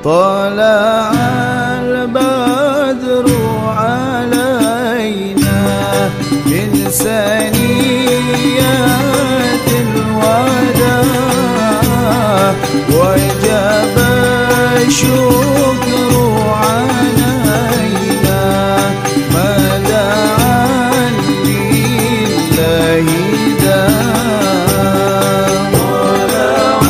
طلع البدر علينا من ثنيات الوداع وجب الشكر علينا ما دعا لله داع طلع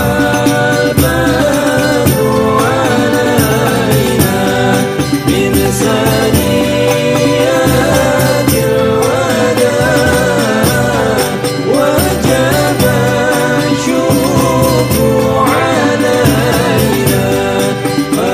البدر علينا من ثنيات الوداع وجب الشكر علينا ما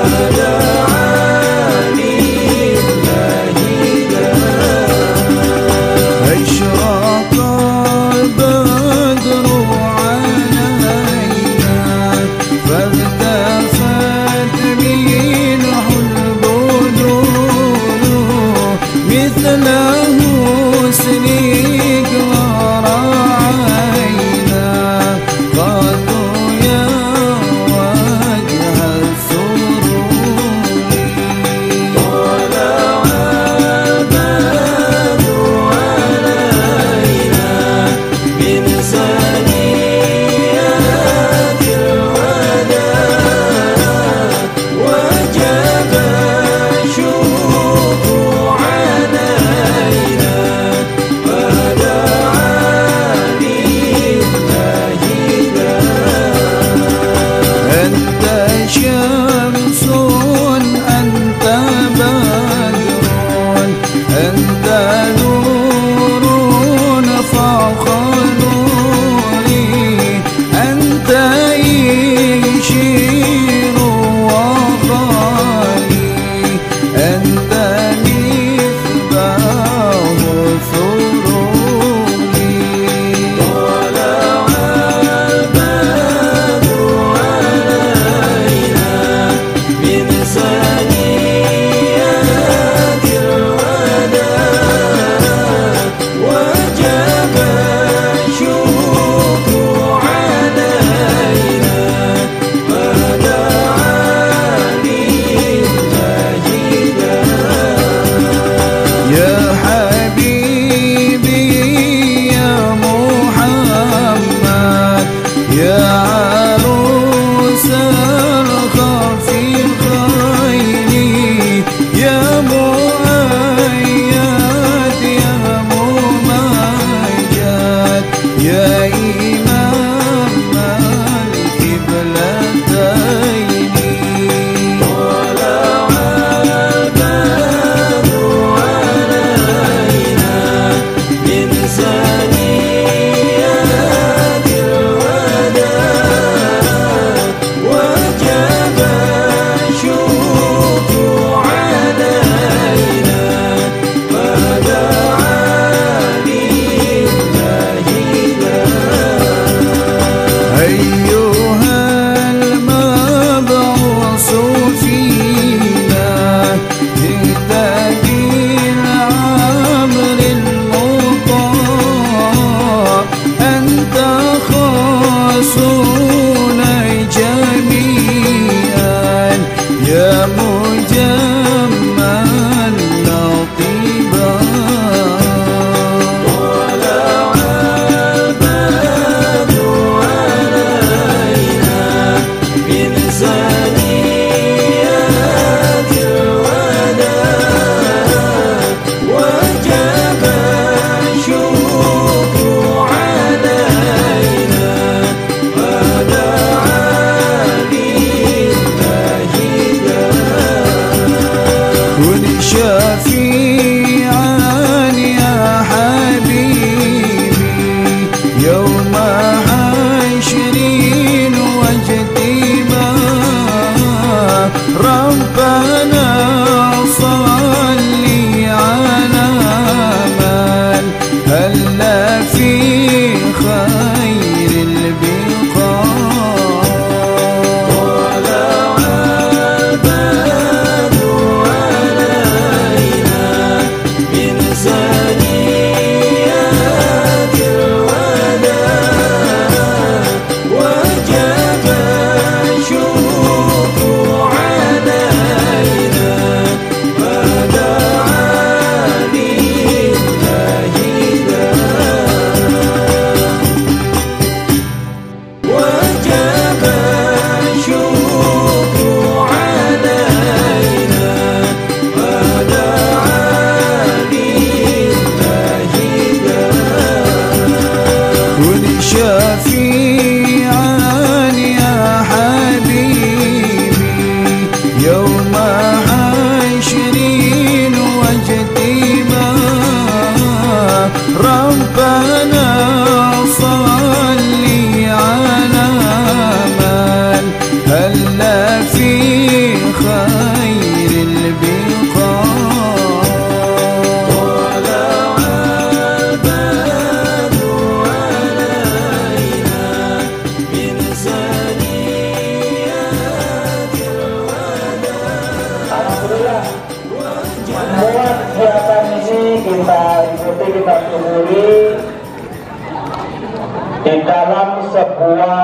sebuah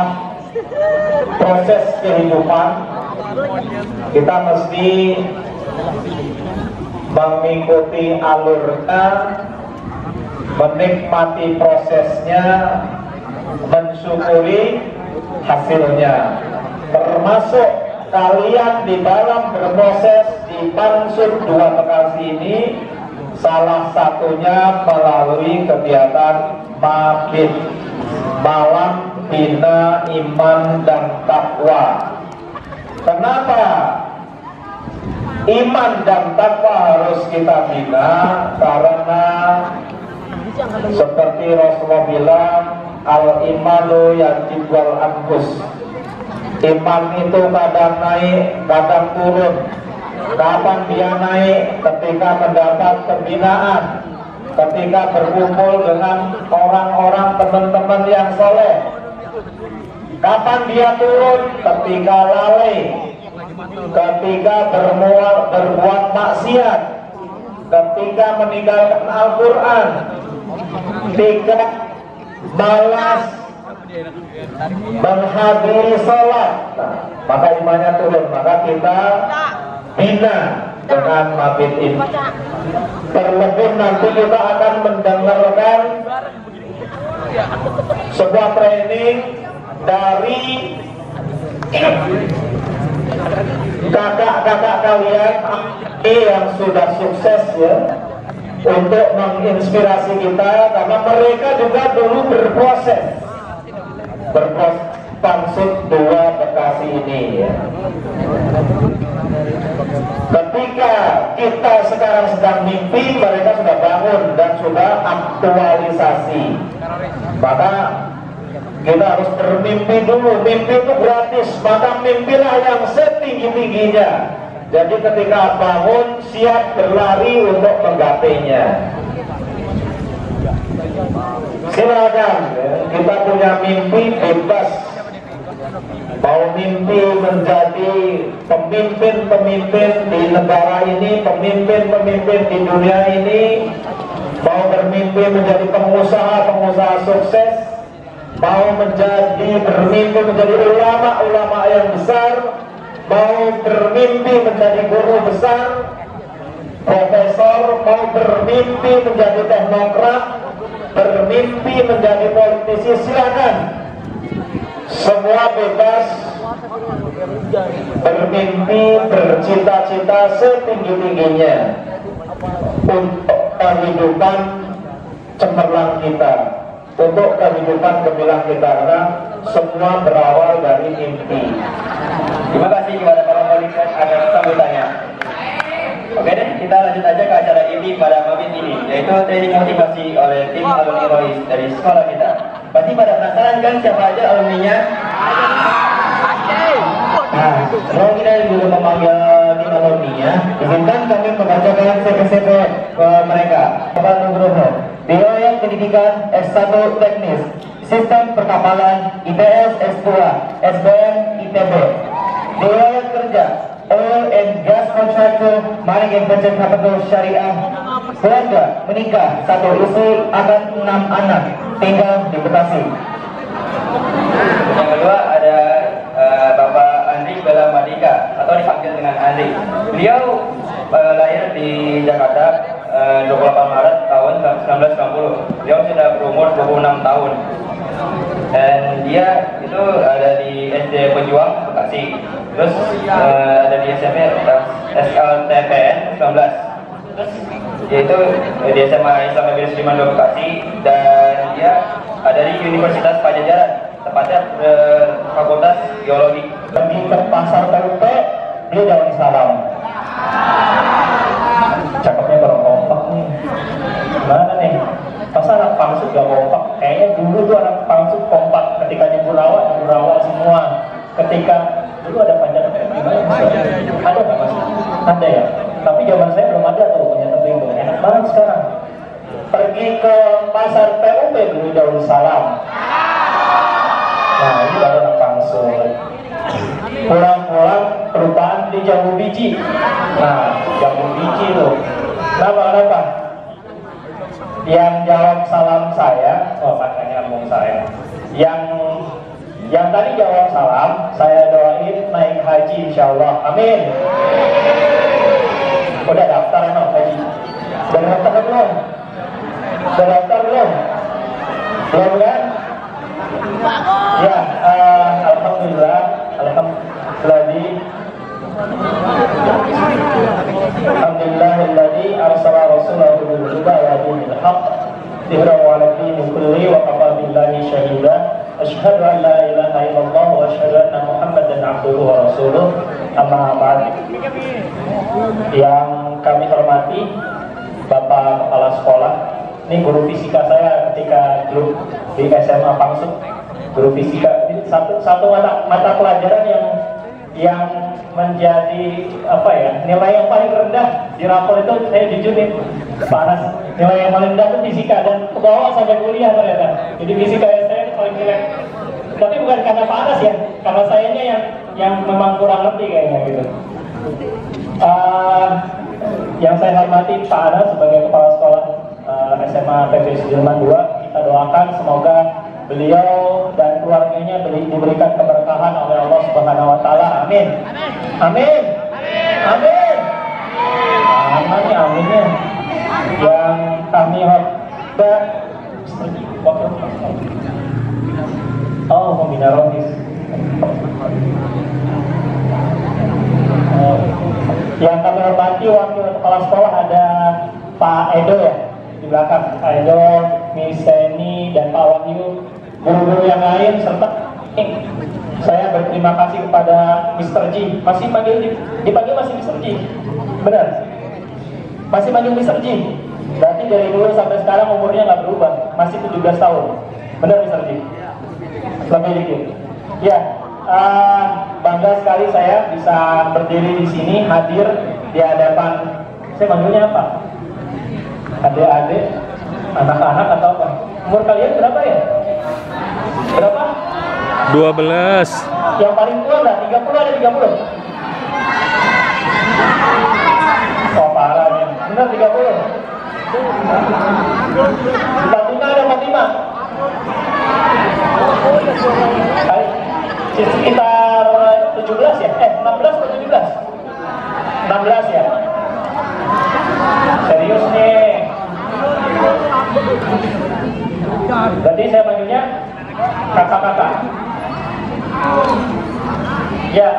proses kehidupan, kita mesti mengikuti alurnya, menikmati prosesnya, mensyukuri hasilnya. Termasuk kalian di dalam berproses di Pansut 2 Bekasi ini, salah satunya melalui kegiatan Mabit, Malam Bina Iman dan Takwa. Kenapa iman dan takwa harus kita bina? Karena seperti Rasulullah bilang, al-imanu yajibwal anfus. Iman itu kadang naik, kadang turun. Kapan dia naik? Ketika mendapat pembinaan, ketika berkumpul dengan orang-orang teman-teman yang soleh. Kapan dia turun? Ketika lalai, ketika berbuat maksiat, ketika meninggalkan Al-Quran, ketika malas menghadiri sholat, maka imannya turun. Maka kita bina dengan mabit ini. Terlebih nanti kita akan mendengarkan sebuah training dari kakak-kakak kalian yang sudah sukses ya, untuk menginspirasi kita, karena mereka juga dulu berproses Pansut 2 Bekasi ini ya. Ketika kita sekarang sedang mimpi, mereka sudah bangun dan sudah aktualisasi. Maka kita harus bermimpi dulu. Mimpi itu gratis, maka mimpilah yang setinggi-tingginya. Jadi ketika bangun, siap berlari untuk menggapainya. Silakan, kita punya mimpi bebas. Mau mimpi menjadi pemimpin-pemimpin di negara ini, pemimpin-pemimpin di dunia ini, mau bermimpi menjadi pengusaha-pengusaha sukses, mau bermimpi menjadi ulama-ulama yang besar, mau bermimpi menjadi guru besar, profesor, mau bermimpi menjadi teknokrat, bermimpi menjadi politisi, silakan. Semua bebas bermimpi, bercita-cita setinggi-tingginya untuk kehidupan cemerlang kita, untuk kehidupan gemilang kita, karena semua berawal dari mimpi. Terima kasih kepada para panitia atas sambutannya. Oke deh, kita lanjut aja ke acara inti pada Mabit ini, yaitu training motivasi oleh tim alumni Rois dari sekolah kita. Pasti pada penasaran kan siapa aja alumninya? Nah, kalau kita dulu memanggil tim alumninya, izinkan kami membacakan CV ke mereka. Bapak Nugroho, Riwayat Pendidikan S1 Teknis, Sistem Perkapalan ITS S2, SBM ITB. Riwayat Kerja Oil and Gas Contractor, Mining and Venture Capital Syariah. Keluarga menikah, 1 istri, akan 6 anak, tinggal di Bekasi. Yang kedua ada Bapak Andri Bella Madika, atau dipanggil dengan Andri. Beliau lahir di Jakarta 28 Maret tahun 1990. Beliau sudah berumur 26 tahun. Dan dia itu ada di SD Pejuang Bekasi. Terus ada di SMA SLTPN 19. Terus yaitu di SMA Islam Negeri Sudirman Bekasi, dan dia ada di Universitas Pajajaran, tepatnya Fakultas Geologi. Pergi ke pasar PUP, dia daun salam. Cakepnya bareng kompak nih. Gimana nih? Masa anak Pansut gak kompak? Kayaknya dulu tuh anak Pansut kompak. Ketika di Burawa semua. Ketika dulu ada panjang gimana? Ada nggak mas? Ada ya. Tapi zaman saya belum ada tuh punya tebing tuh. Enak banget sekarang. Pergi ke pasar PUP dulu daun salam. Nah ini baru anak Pansut. Pulang-pulang perupaan di Jambu Biji. Nah Jambu Biji tuh. Kenapa? Yang jawab salam saya, oh makanya ngomong saya. Yang Yang tadi jawab salam, saya doain naik haji insya Allah. Amin. Udah daftar emang haji? Udah daftar belum? Udah daftar belum? Belum kan? Ya, alhamdulillah, alhamdulillahilladzi arsala rasulahu bil huda wa dinil haqq liyudhhirahu 'ala dini kulli wa kafa billahi shahida. Asyhadu an la ilaha illallah wa asyhadu anna Muhammadan abduhu wa rasuluh. Amma ba'd. Yang kami hormati Bapak Kepala Sekolah, ini guru fisika saya ketika dulu di SMA Pangsut, guru fisika. Satu mata pelajaran yang menjadi nilai yang paling rendah di rapor itu saya jujur nih panas. Nilai yang paling rendah itu fisika dan ke bawah sampai kuliah ternyata. Jadi fisika saya itu paling jelek. Tapi bukan karena panas ya, karena sayanya yang memang kurang ngerti kayaknya gitu. Yang saya hormati Pak Anas sebagai Kepala Sekolah SMA PV Sudirman 2, kita doakan semoga beliau dan keluarganya diberikan keberkahan oleh Allah Subhanahu wa taala. Amin. Amin. Amin. Amin ya, aminnya. Yang kami hormati Minarohis. Yang kami hormati wakil kepala sekolah ada Pak Edo ya di belakang, Pak Edo, Miss Seni dan Pak Wahyu, guru-guru yang lain serta saya berterima kasih kepada Mr. G. Masih dipanggil masih Mr. G, benar? Masih panggil Mr. G. Berarti dari dulu sampai sekarang umurnya nggak berubah, masih 17 tahun, benar Mr. G? Lebih dikit. Ya, bangga sekali saya bisa berdiri di sini, hadir di hadapan. Saya manggilnya apa? Adik-adik, anak-anak atau apa? Umur kalian berapa ya? Berapa? 12. Yang paling tua lah, 30 ada 30? Oh parah nih, benar 30? Di ada 45? Sekitar 17 ya? 16 atau 17? 16 ya? Serius nih. Berarti saya panggilnya kakak-kakak. Ya,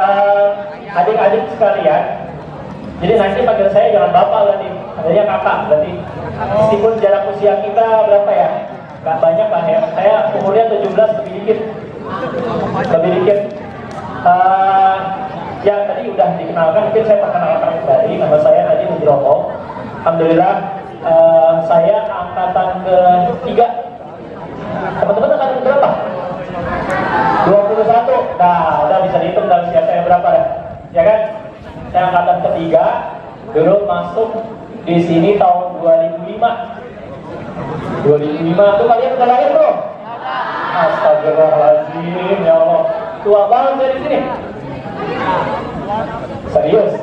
adik-adik sekalian. Jadi nanti panggil saya jangan bapak berarti, adanya kakak berarti. Meskipun jarak usia kita berapa ya? Gak banyak lah ya. Saya umurnya 17 lebih dikit. Ya tadi udah dikenalkan, mungkin saya perkenalkan kembali. Nama saya Adi Nugroho. Alhamdulillah, saya angkatan ke-3. Teman-teman angkatan berapa? 21. Nah, udah bisa dihitung dari usia saya berapa dah. Ya kan? Saya angkatan ke-3. Dulu masuk di sini tahun 2005. 2005 tuh kalian udah lahir belum? Astagfirullahaladzim, ya Allah. Tua banget dari sini. Serius.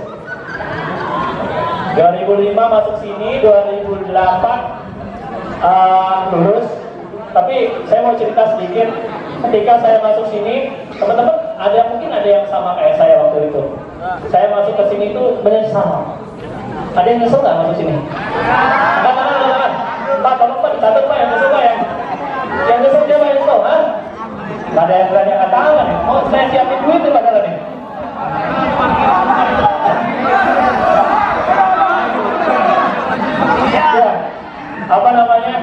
2005 masuk sini, 2008 lulus. Tapi saya mau cerita sedikit. Ketika saya masuk sini, teman-teman mungkin ada yang sama kayak saya waktu itu. Saya masuk ke sini itu menyesal. Ada yang nyesel nggak masuk sini? Enggak. Pak, tolong Pak, dicatat Pak, yang nyesel Pak ya. Yang nyesel dia yang nyesel, ha? Nggak ada yang berani angkat tangan ya. Oh, saya siapin duit nih padahal nih. Ya, apa namanya?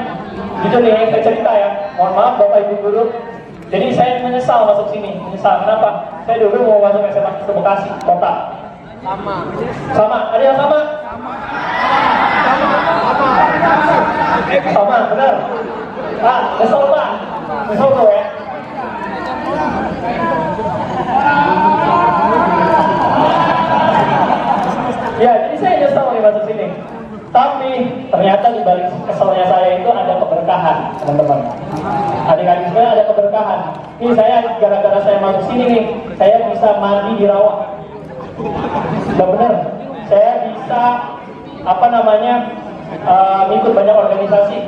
Jujur nih, saya cerita ya. Mohon maaf Bapak Ibu Guru. Jadi saya menyesal masuk sini. Menyesal, kenapa? Saya dulu mau masuk SMA ke Bekasi, kota. Sama? Ada yang sama? Sama, benar. Nyesel Pak. Nyesel tuh ya. Ya, jadi saya nyesel nih masuk sini. Tapi ternyata di balik keselnya saya itu ada keberkahan, teman-teman. Adik-adik saya ada keberkahan. Ini saya gara-gara saya masuk sini nih, saya bisa mandi di rawa. Udah bener, saya bisa ikut banyak organisasi.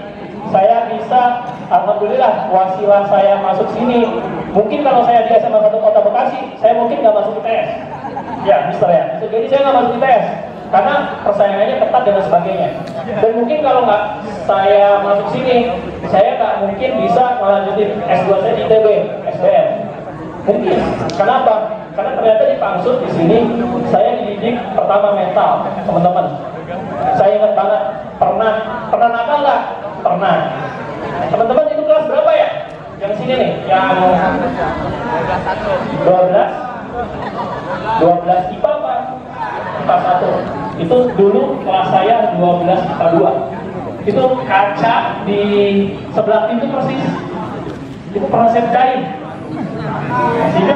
Saya bisa, alhamdulillah, wasilah saya masuk sini Mungkin kalau saya di SMA 1 Kota Bekasi, saya mungkin nggak masuk ITS. Ya, Mister ya. Jadi saya nggak masuk ITS karena persaingannya ketat dan sebagainya. Dan mungkin kalau nggak saya masuk sini, saya nggak mungkin bisa melanjutin S2 saya di ITB, SBM. Mungkin. Kenapa? Karena ternyata di Pangsut di sini saya dididik pertama mental, teman-teman. Saya ingat banget pernah nakal nggak? Pernah. Teman-teman itu kelas berapa ya? Yang sini nih, yang 12 IPA apa? IPA 1. Itu dulu kelas saya 12 IPA 2. Itu kaca di sebelah pintu persis. Itu pernah saya pecahin. Sini kan?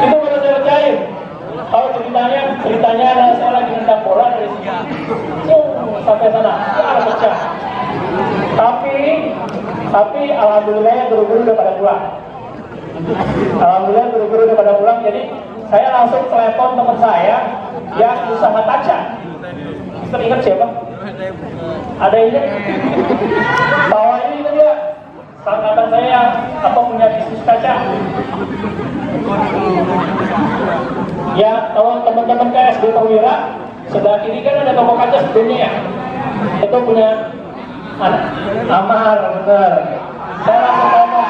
Itu pernah saya pecahin. Kalau ceritanya adalah saya lagi nendang bola dari sini. Sampai sana, ada pecah. Tapi alhamdulillah guru-guru udah pada pulang. Jadi saya langsung telepon teman saya yang usaha kaca. Kita ingat siapa? Ada ini? Bahwa ini itu dia. Angkatan saya apa punya bisnis kaca. Ya, kalau teman-teman KSD Perwira, sebelah kiri kan ada toko kaca sebelumnya ya. Itu punya anak Amar, benar. Saya langsung ngomong.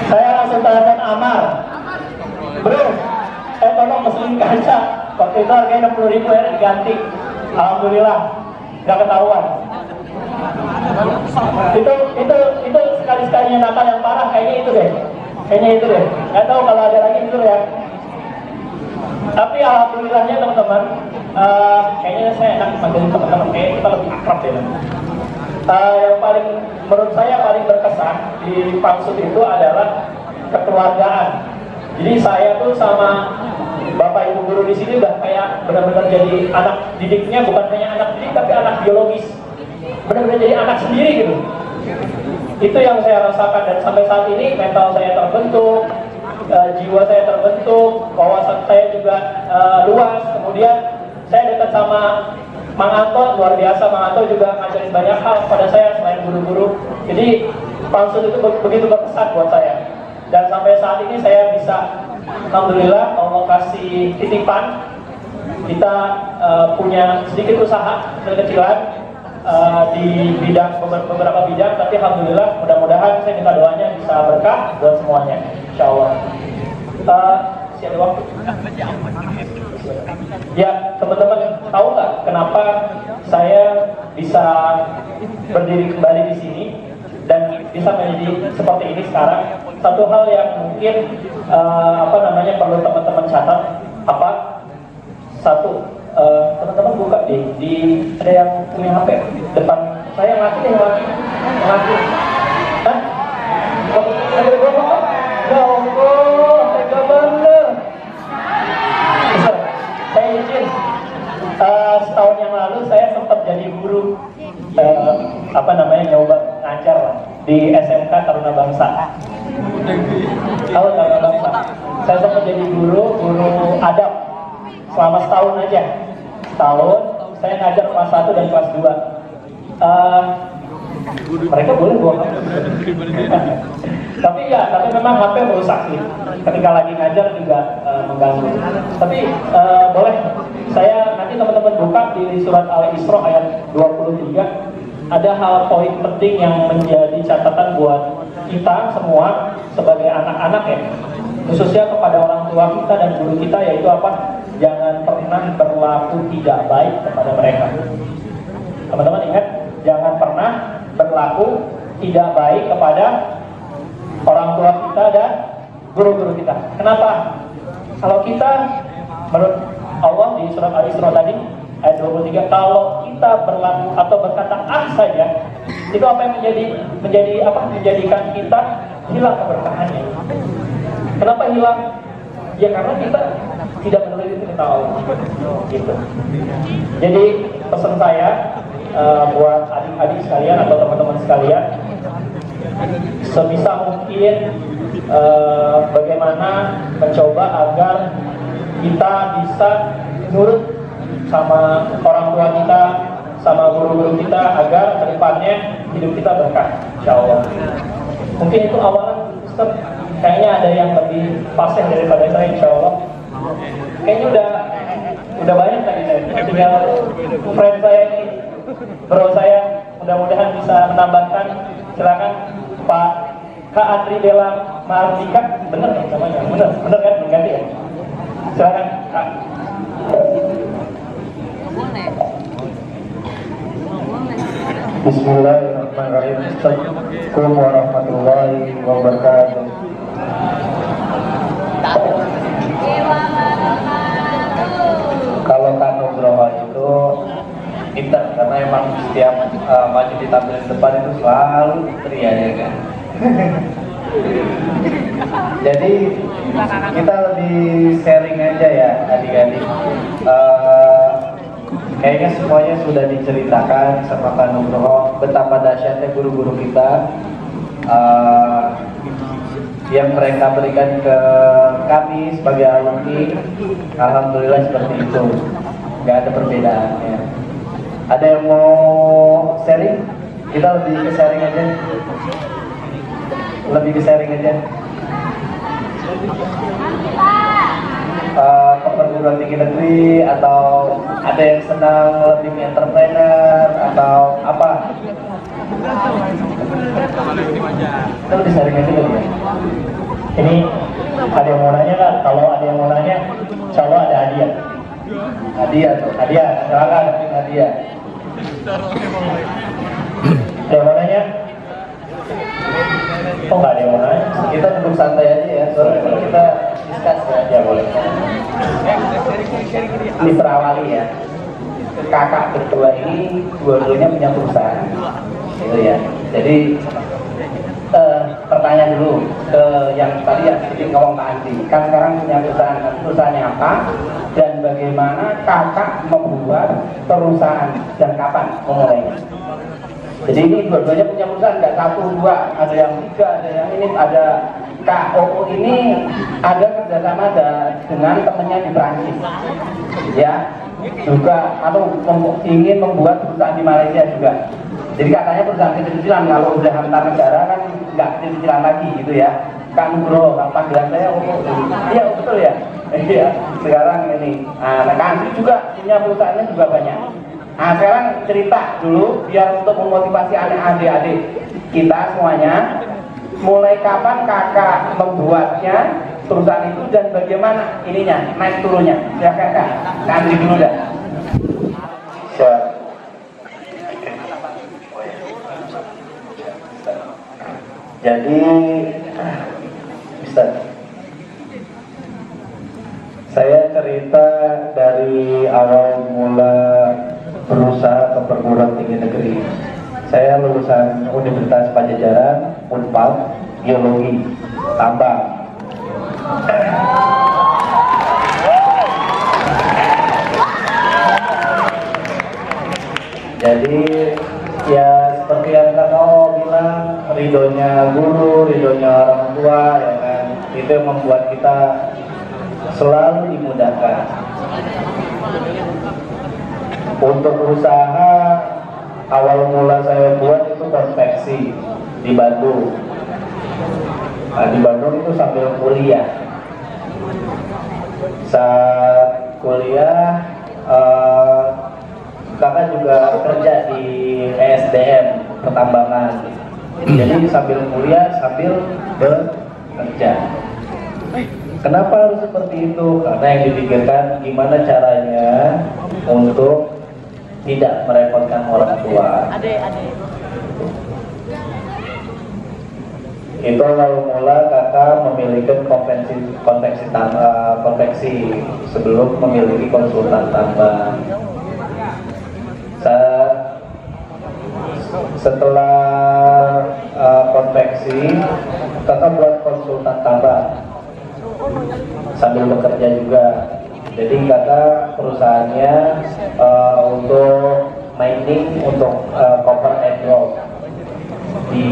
Saya langsung telepon Amar. Bro, saya tolong mesin kaca. Waktu itu harganya 60.000 ya diganti. Alhamdulillah, nggak ketahuan. Itu sekali-sekalinya nakal yang parah kayaknya itu deh. Nggak tahu kalau ada lagi itu ya. Tapi alhamdulillahnya teman-teman, kayaknya saya enak manggilin teman-teman, kayak kita lebih akrab ya. Yang paling menurut saya paling berkesan di Pangsut itu adalah kekeluargaan. Jadi saya tuh sama bapak ibu guru di sini udah kayak benar-benar jadi anak didiknya, bukan hanya anak didik tapi anak biologis. Benar-benar jadi anak sendiri gitu. Itu yang saya rasakan dan sampai saat ini mental saya terbentuk, jiwa saya terbentuk, wawasan saya juga luas. Kemudian saya dekat sama Mang Anton, luar biasa. Mang Anton juga ngajarin banyak hal pada saya selain guru-guru. Jadi Pangsut itu begitu berkesan buat saya. Dan sampai saat ini saya bisa, alhamdulillah, Allah kasih titipan. Kita punya sedikit usaha kecil-kecilan di bidang beberapa bidang, tapi alhamdulillah mudah-mudahan saya minta doanya bisa berkah buat semuanya, insya Allah. Siapa waktu? Ya, teman-teman tahu nggak kenapa saya bisa berdiri kembali di sini dan bisa menjadi seperti ini sekarang? Satu hal yang mungkin perlu teman-teman catat apa? Satu, teman-teman buka di ada yang punya HP depan saya, laki deh, laki. Hah? Ada berapa? Ya Allah, tega bener. Saya izin, setahun yang lalu saya sempat jadi guru nyoba ngajar di SMK Taruna Bangsa. Tahu Taruna Bangsa? Saya sempat jadi guru adab selama setahun aja. Setahun saya ngajar kelas 1 dan kelas 2. Mereka boleh buang tapi memang HP merusak sih. Ketika lagi ngajar juga mengganggu. Tapi boleh saya nanti teman-teman buka di surat Al-Isra ayat 23. Ada hal poin penting yang menjadi catatan buat kita semua sebagai anak-anak ya, khususnya kepada orang tua kita dan guru kita, yaitu apa? Jangan pernah berlaku tidak baik kepada mereka. Teman-teman ingat, jangan pernah berlaku tidak baik kepada orang tua kita dan guru-guru kita. Kenapa? Kalau kita menurut Allah di surat Al-Isra tadi ayat 23, kalau kita berlaku atau berkata saja, itu apa yang menjadikan kita hilang keberkahannya. Kenapa hilang? Ya karena kita tidak meneliti perintah Allah. Gitu. Jadi pesan saya buat adik-adik sekalian atau teman-teman sekalian, sebisa mungkin bagaimana mencoba agar kita bisa nurut sama orang tua kita, sama guru-guru kita agar kedepannya hidup kita berkah, insya Allah. Mungkin itu awalan, Ustaz. Kayaknya ada yang lebih fasih daripada saya, insya Allah. Kayaknya udah banyak tadi saya. Tinggal friend saya ini, bro saya, mudah-mudahan bisa menambahkan. Silakan Pak Kak Andri Dela Mardika, bener ya namanya? Bener kan? Ganti ya? Silakan Kak. Bismillahirrahmanirrahim. Assalamualaikum warahmatullahi wabarakatuh. Kalau Kak Nugroho itu pintar karena emang setiap maju ditampilin depan itu selalu teriak ya kan. Jadi kita lebih sharing aja ya adik-adik. Kayaknya semuanya sudah diceritakan sama Kak Nugroho betapa dahsyatnya guru-guru kita yang mereka berikan ke kami sebagai alumni. Alhamdulillah seperti itu, nggak ada perbedaannya. Ada yang mau sharing? Kita lebih ke sharing aja. Lebih ke sharing aja. Ke perguruan tinggi negeri, atau ada yang senang lebih entrepreneur atau apa? Kita lebih sharing aja dulu ya. Ini ada yang mau nanya nggak? Kalau ada yang mau nanya, insya Allah ada hadiah. Hadiah tuh. Hadiah, silakan. Hadiah. Ada yang mau nanya? Oh nggak ada yang mau nanya? Kita duduk santai aja ya. Soalnya kalau kita discuss ya boleh. Mr. Awali ya. Kakak berdua ini dua-duanya punya perusahaan. Gitu ya. Jadi pertanyaan dulu ke yang tadi ya sedikit ngomong Pak Andi. Kan sekarang punya perusahaannya apa dan bagaimana kakak membuat perusahaan dan kapan memulainya? Jadi ini dua-duanya punya perusahaan, nggak satu dua, ada yang tiga, ada yang ini, ada KOO ini ada kerjasama dengan temennya di Prancis, ya juga atau ingin membuat perusahaan di Malaysia juga. Jadi katanya perusahaan kecil-kecilan, kalau udah antar negara kan nggak kecil-kecilan lagi gitu ya. Kang Bro, panggilan saya iya betul ya. Iya, sekarang ini. Nah, Kang Andri juga punya perusahaannya juga banyak. Nah, sekarang cerita dulu biar untuk memotivasi adik-adik kita semuanya. Mulai kapan kakak membuatnya perusahaan itu dan bagaimana ininya naik turunnya? Silakan Kak. Andri dulu dah. Siap. Jadi, Ustaz, saya cerita dari awal mula berusaha ke perguruan tinggi negeri. Saya lulusan Universitas Pajajaran, Unpad, Biologi, Tambang. Jadi ya seperti yang Kak bilang, ridhonya guru, ridhonya orang tua, ya kan, itu yang membuat kita selalu dimudahkan. Untuk usaha awal mula saya buat itu konveksi di Bandung. Nah, di Bandung itu sambil kuliah. Saat kuliah, kakak juga kerja di ESDM pertambangan. Jadi sambil kuliah sambil bekerja. Kenapa harus seperti itu? Karena yang dipikirkan gimana caranya untuk tidak merepotkan orang tua. Itu lalu mula kakak memiliki konveksi sebelum memiliki konsultan tambang. Setelah konveksi, kakak buat konsultan tambang sambil bekerja juga. Jadi kakak perusahaannya untuk mining, untuk copper and gold di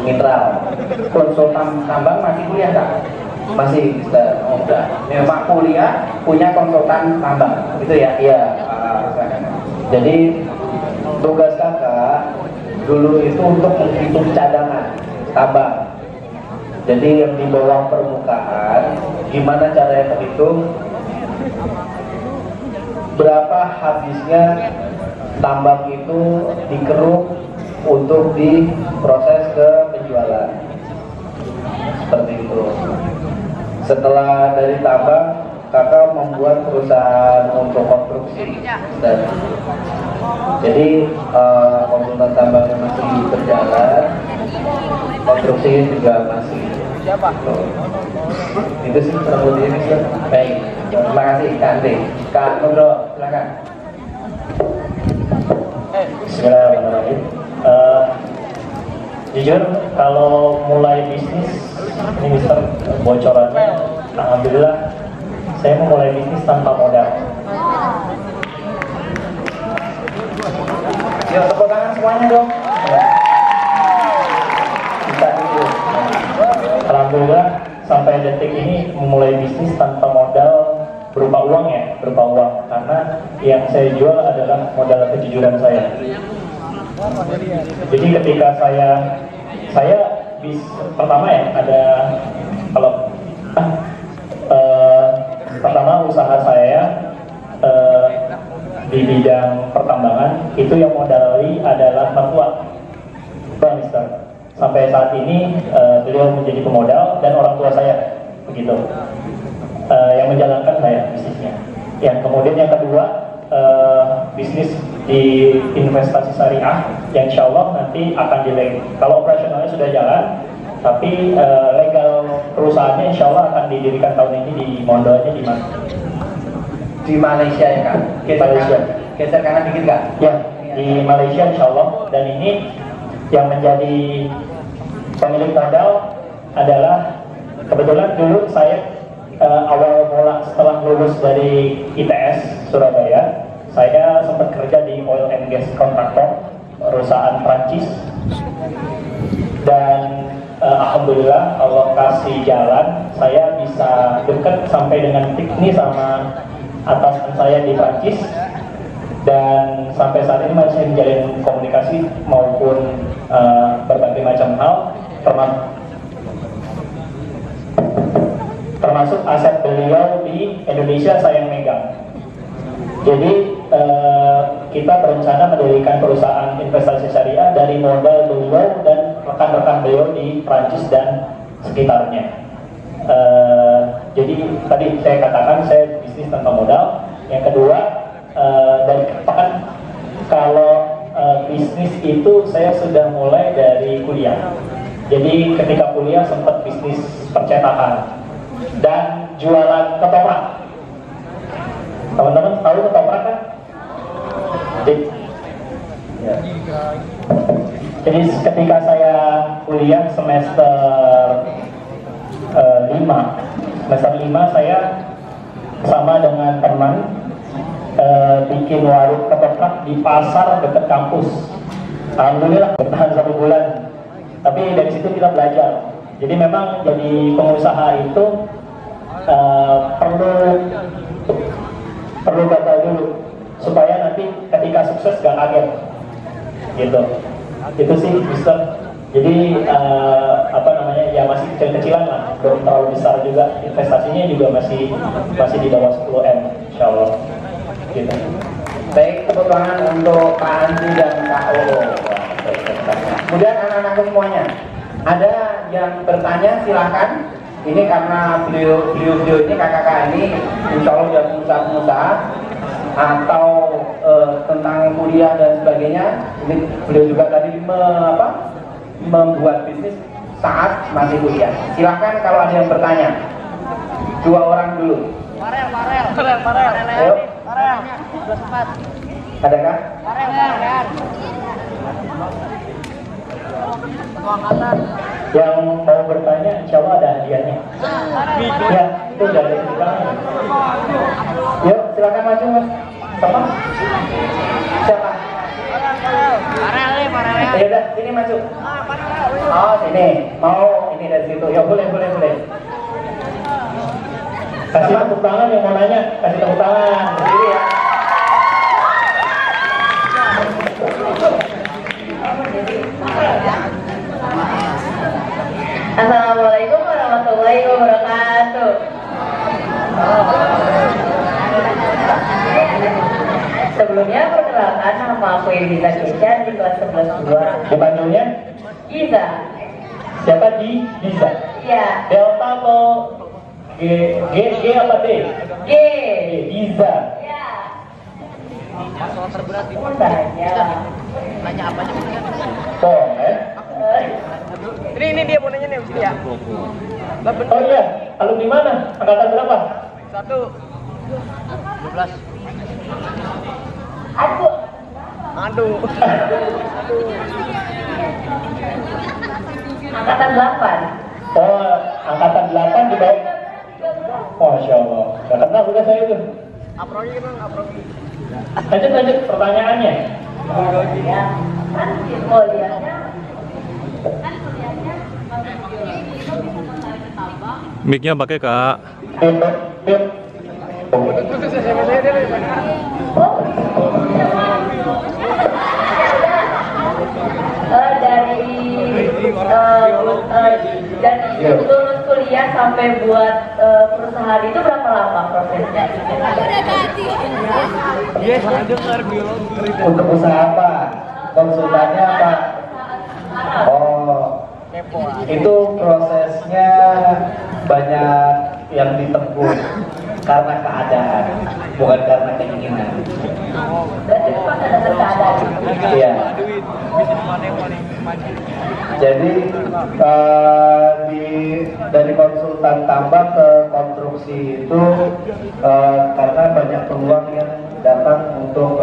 mineral. Konsultan tambang masih kuliah Kak? Masih, udah. Memang kuliah punya konsultan tambang, gitu ya? Iya. Jadi tugas kakak dulu itu untuk menghitung cadangan tambang. Jadi yang di bawah permukaan, gimana caranya terhitung berapa habisnya tambang itu dikeruk untuk diproses ke penjualan. Seperti itu. Setelah dari tambang, kakak membuat perusahaan untuk konstruksi. Dan jadi pembangunan tambangnya masih berjalan, konstruksi juga masih. Itu sih kurang lebih ini. Baik, terima kasih Kak Andi. Kak Nugro, silakan. Bismillahirrahmanirrahim. Jujur kalau mulai bisnis ini Mister bocorannya, alhamdulillah saya memulai bisnis tanpa modal. Yuk tepuk tangan semuanya dong. Bisa dulu. Alhamdulillah sampai detik ini memulai bisnis tanpa modal berupa uang ya, berupa uang, karena yang saya jual adalah modal kejujuran saya. Jadi ketika saya pertama ya ada kalau pertama usaha saya di bidang pertambangan itu yang modali adalah mertua, Mister. Sampai saat ini beliau menjadi pemodal dan orang tua saya begitu. Yang menjalankan saya bisnisnya. Yang kemudian yang kedua bisnis di investasi syariah yang insya Allah nanti akan kalau operasionalnya sudah jalan, tapi legal perusahaannya insya Allah akan didirikan tahun ini di Mondonya di mana? Di Malaysia ya Kak? Geser kanan dikit Kak? Ya, di Malaysia insya Allah. Dan ini yang menjadi pemilik modal adalah kebetulan dulu saya awal mula setelah lulus dari ITS Surabaya, saya sempat kerja di oil and gas kontraktor perusahaan Prancis, dan alhamdulillah Allah kasih jalan, saya bisa dekat sampai dengan titik ini sama atasan saya di Prancis, dan sampai saat ini masih menjalin komunikasi maupun berbagai macam hal, termasuk aset beliau di Indonesia saya yang megang. Jadi kita berencana mendirikan perusahaan investasi syariah dari modal beliau dan rekan-rekan beliau di Prancis dan sekitarnya. Jadi tadi saya katakan saya bisnis tanpa modal. Yang kedua, dari kalau bisnis itu saya sudah mulai dari kuliah. Jadi ketika kuliah sempat bisnis percetakan dan jualan ketoprak. Teman-teman tahu ketoprak kan? Jadi ketika saya kuliah semester 5 saya sama dengan teman bikin warung ketoprak di pasar dekat kampus. Alhamdulillah bertahan 1 bulan. Tapi dari situ kita belajar. Jadi memang jadi pengusaha itu perlu gagal dulu supaya nanti ketika sukses gak kaget gitu. Itu sih Mister. Jadi ya masih kecil-kecilan lah, belum terlalu besar juga. Investasinya juga masih di bawah 10M insyaallah gitu. Baik, tepuk tangan untuk Pak Andi dan Kak Olo. Kemudian anak-anakku semuanya, ada yang bertanya silahkan. Ini karena beliau ini kakak-kakak ini insya Allah sudah pengusaha atau tentang kuliah dan sebagainya. Ini beliau juga tadi membuat bisnis saat masih kuliah. Silahkan kalau ada yang bertanya. 2 orang dulu. Farel. Ayo. Udah sempat. Adakah? Farel. Angkatan. Yang mau bertanya insya Allah ada hadiahnya. Ya, itu dari kita. Yuk, silakan maju Mas. Siapa? Siapa? Farel. Ya udah, sini maju. Oh, sini. Mau ini dari situ. Ya boleh. Kasih tepuk tangan yang mau nanya. Kasih tepuk tangan. Berdiri ya. aku Eliza Kecan di kelas 11-2. Dipanggilnya Giza. siapa? Giza. Iya. Delta atau G apa D? G. Giza. Iya. Soal terberat di Tanya. nanya apa aja mungkin. Ini dia mau nanya nih mesti ya. Oh iya, alumni mana? Angkatan berapa? 12. Aku. Aduh. Angkatan 8. Oh, angkatan 8 di bawah. Masya Allah, gak kenal udah saya itu. Aprogi bang, aprogi. Lanjut pertanyaannya. Ya. Kan kuliahnya. Mic-nya pakai kak. Dari lulus kuliah sampai buat perusahaan itu berapa lama prosesnya? Untuk usaha apa? Konsultannya apa? Oh, itu prosesnya banyak yang ditempuh karena keadaan, bukan karena keinginan. Berarti pas ada keadaan. Iya. Jadi dari konsultan tambang ke konstruksi itu karena banyak peluang yang datang untuk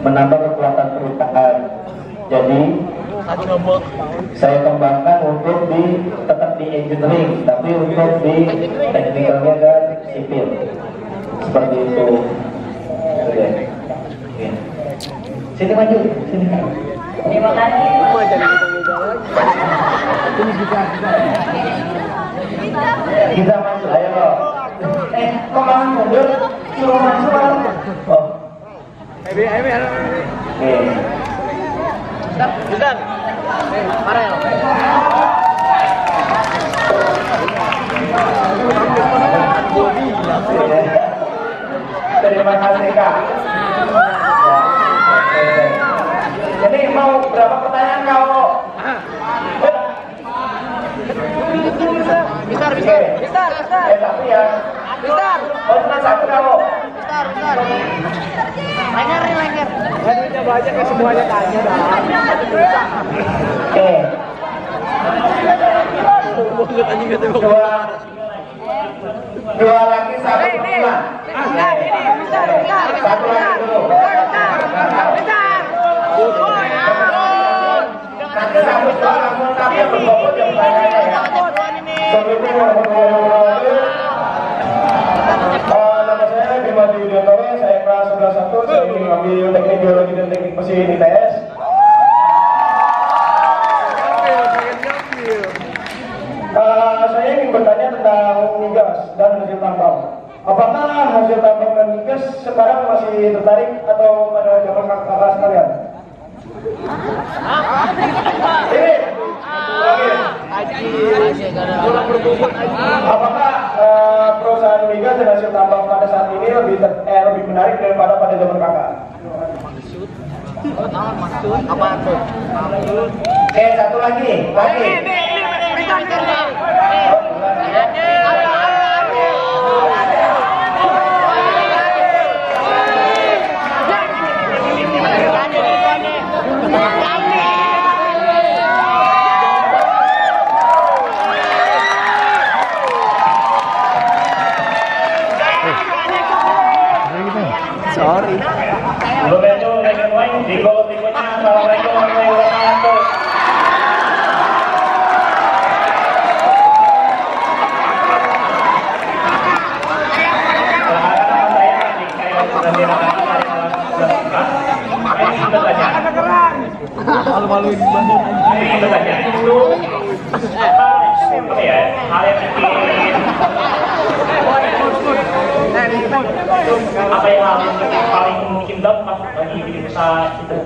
menambah kekuatan perusahaan. Jadi saya kembangkan untuk tetap di engineering, tapi untuk di teknikalnya dan sipil. Seperti itu. Oke. Sini maju, sini. Terima kasih. Kita masuk, ayo. Kok malah mundur? Suruh masuk. Oh. Oke. Bentar. Farel. Terima kasih Kak. Jadi mau berapa pertanyaan kau? Bentar. Tapi ya. Bentar. Oh cuma satu kau. Bentar. Lengker. Aduh, coba aja ke semuanya tanya dah. Oke. Dua laki satu perempuan. Satu lagi dulu. Nanti sambut doa langsung tapi yang berbobot yang tanya ya. Assalamualaikum warahmatullahi wabarakatuh. Nama saya Bima Yudiantoro, saya kelas 11-1, saya ingin mengambil teknik biologi dan teknik mesin ITS. Saya ingin bertanya tentang migas dan hasil tambang. Apakah hasil tambang dan migas sekarang masih tertarik atau pada zaman kakak sekalian? Ini apakah perusahaan migas dan hasil tambang pada saat ini lebih menarik daripada pada zaman kakak? Apa tuh? Oke, satu lagi. Sorry. Belum itu lagi main di gol berikutnya. Assalamualaikum warahmatullahi wabarakatuh. Malu-maluin banget. Itu saja. Itu apa ya? Hal yang bikin apa yang paling bikin dampak bagi bikin usaha itu?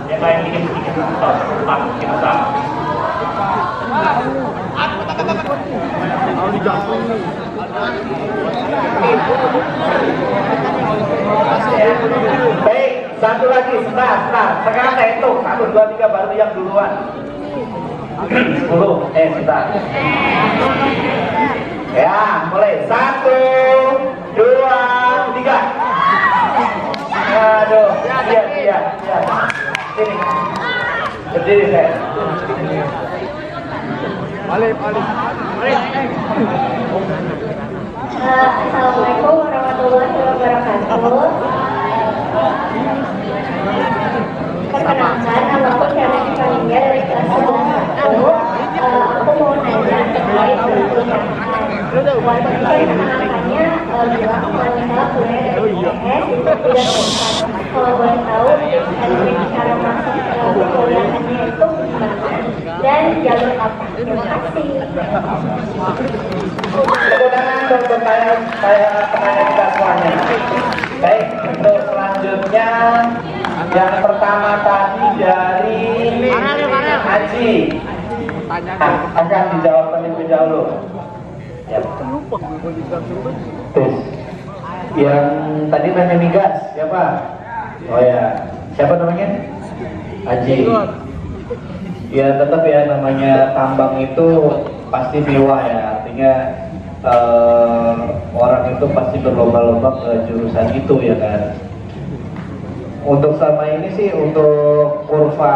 Yang paling bikin dampak bikin usaha. Mau digantung. Baik, satu lagi, sebentar. Sekarang saya hitung, 1, 2, 3 baru yang duluan. 10, sebentar. Ya, mulai 1, 2, 3. Aduh, iya. Sini. Berdiri saya. Balik. Assalamualaikum warahmatullahi wabarakatuh. Perkenalkan, nama aku Syarif Fania dari kelas 11. Aku mau nanya terkait perkuliahan. Waktu perkenalkannya bilang kalau misalnya kuliah dari ITS itu tidak susah. Kalau boleh tahu cara masuk perkuliahannya itu gimana dan jalur apa? Terima kasih. Tepuk tangan untuk pertanyaan kita semuanya. Baik, untuk selanjutnya yang pertama tadi dari Haji. Akan dijawab terlebih dahulu. Ya. Terus, yang tadi nanya migas siapa? Oh ya, siapa namanya? Haji. Ya tetap ya, namanya tambang itu pasti mewah ya, artinya orang itu pasti berlomba-lomba ke jurusan itu ya kan. Untuk selama ini sih, untuk kurva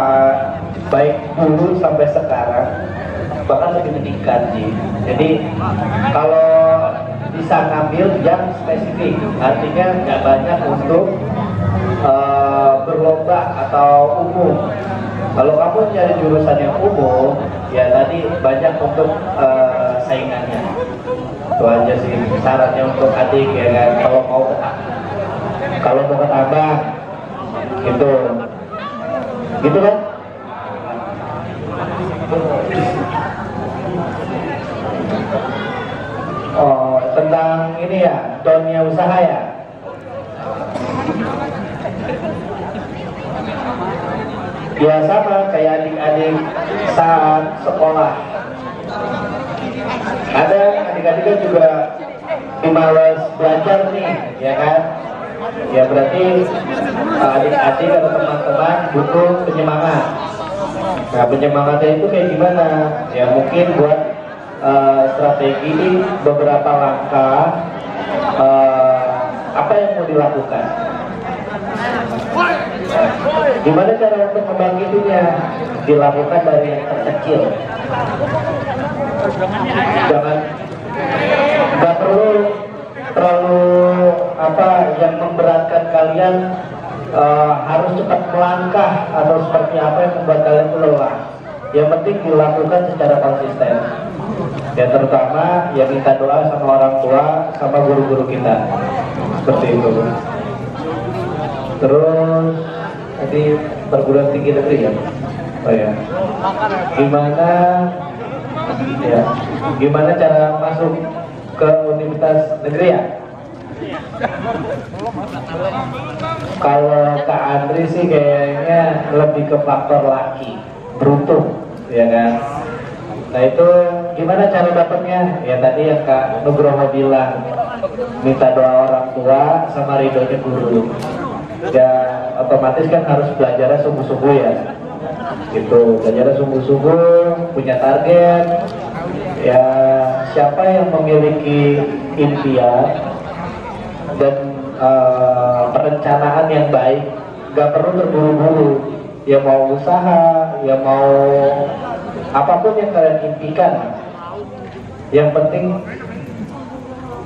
baik dulu sampai sekarang bahkan lebih meningkat sih. Jadi kalau bisa ngambil yang spesifik, artinya nggak banyak untuk berlomba atau umum. Kalau kamu cari jurusan yang umum, ya tadi banyak untuk saingannya. Itu aja sih sarannya untuk adik ya kan. Kalau mau ke tambang, gitu kan? Oh, tentang ini ya, dunia usaha ya. Ya sama kayak adik-adik saat sekolah. Ada adik-adik kan juga malas belajar nih, ya kan? Ya berarti adik-adik atau teman-teman butuh penyemangat. Nah penyemangatnya itu kayak gimana? Ya mungkin buat strategi beberapa langkah apa yang mau dilakukan. Gimana cara untuk membangkitinya? Dilakukan dari yang terkecil. Jangan, nggak perlu terlalu yang memberatkan kalian, harus cepat melangkah atau seperti apa yang membuat kalian lelah. Yang penting dilakukan secara konsisten. Ya terutama ya minta doa sama orang tua, sama guru-guru kita. Seperti itu. Terus tadi perguruan tinggi negeri ya. Oh ya. Gimana cara masuk ke universitas negeri ya? Kalau Kak Andri sih kayaknya lebih ke faktor laki, beruntung, ya kan? Nah itu gimana cara dapatnya? Ya tadi yang Kak Nugroho bilang, minta doa orang tua sama ridhonya guru. Ya otomatis kan harus belajarnya sungguh-sungguh ya. Gitu, belajarnya sungguh-sungguh, punya target. Ya siapa yang memiliki impian dan perencanaan yang baik, gak perlu terburu-buru. Ya mau usaha, ya mau apapun yang kalian impikan, yang penting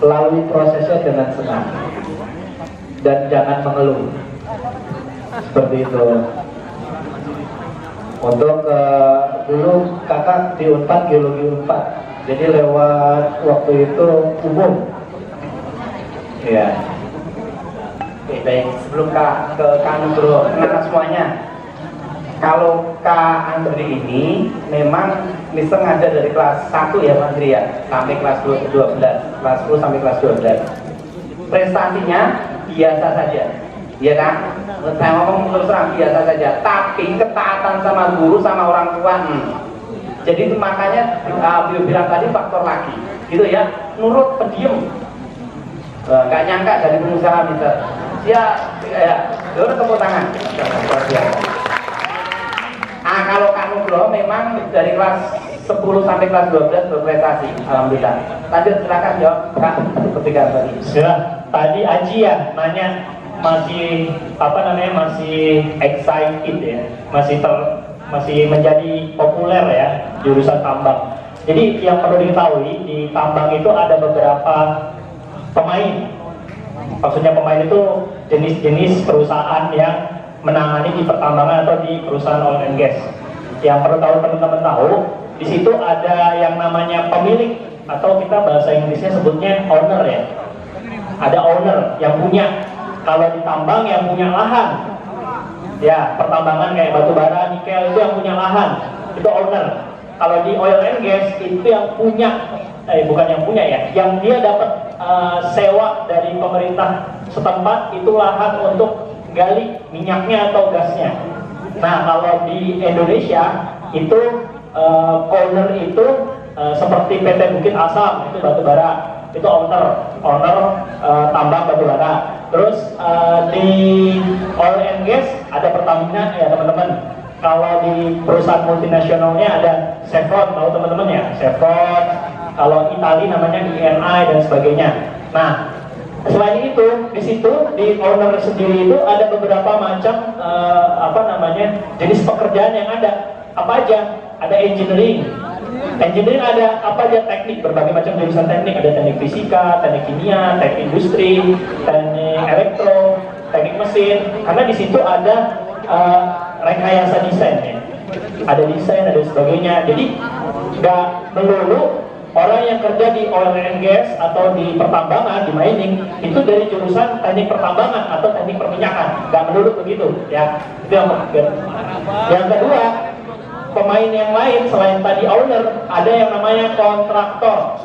lalui prosesnya dengan senang dan jangan mengeluh. Seperti itu. Untuk dulu kakak di Unpad, geologi Unpad, jadi lewat waktu itu umum. Ya. Oke, baik. Sebelum ke Kak Nugroho, kenalan semuanya. Kalau Kak Andri ini memang Mister ngajar dari kelas 1 ya Pak Andri ya, sampai kelas 12, kelas 10 sampai kelas 12. Prestasinya biasa saja, ya kan? Saya ngomong terus terang biasa saja, tapi ketaatan sama guru sama orang tua. Jadi itu makanya beliau bilang tadi faktor laki, gitu ya, nurut, pendiam. Nggak nyangka dari pengusaha bisa. Ya, tepuk tangan. Ah, kalau Kak Nugroho memang dari kelas 10 sampai kelas 12 berprestasi, alhamdulillah. Lanjut silakan jawab Kak ketiga tadi. Tadi Aji ya nanya masih masih excited ya, masih menjadi populer ya jurusan tambang. Jadi yang perlu diketahui di tambang itu ada beberapa pemain. Maksudnya pemain itu jenis-jenis perusahaan yang menangani di pertambangan atau di perusahaan oil and gas. Yang perlu teman-teman tahu, di situ ada yang namanya pemilik atau kita bahasa Inggrisnya sebutnya owner ya. Ada owner yang punya. Kalau di tambang yang punya lahan. Ya, pertambangan kayak batu bara, nikel itu yang punya lahan. Itu owner. Kalau di oil and gas itu yang punya, bukan yang punya ya, yang dia dapat sewa dari pemerintah setempat itu lahan untuk gali minyaknya atau gasnya. Nah, kalau di Indonesia itu owner itu seperti PT Bukit Asam itu batu bara, itu owner tambang batu bara. Terus di oil and gas ada Pertamina ya teman-teman. Kalau di perusahaan multinasionalnya ada Chevron, tahu teman-teman ya, Chevron. Kalau Italia namanya Eni dan sebagainya. Nah, selain itu di situ di owner sendiri itu ada beberapa macam jenis pekerjaan yang ada. Apa aja? Ada engineering. Engineering ada apa aja, teknik, berbagai macam jurusan teknik. Ada teknik fisika, teknik kimia, teknik industri, teknik elektro, teknik mesin. Karena di situ ada rekayasa desain ya. Ada desain, ada sebagainya. Jadi nggak melulu orang yang kerja di oil and gas atau di pertambangan, di mining itu dari jurusan teknik pertambangan atau teknik perminyakan. Nggak melulu begitu ya. Itu yang ketiga. Yang kedua, pemain yang lain selain tadi owner, ada yang namanya kontraktor.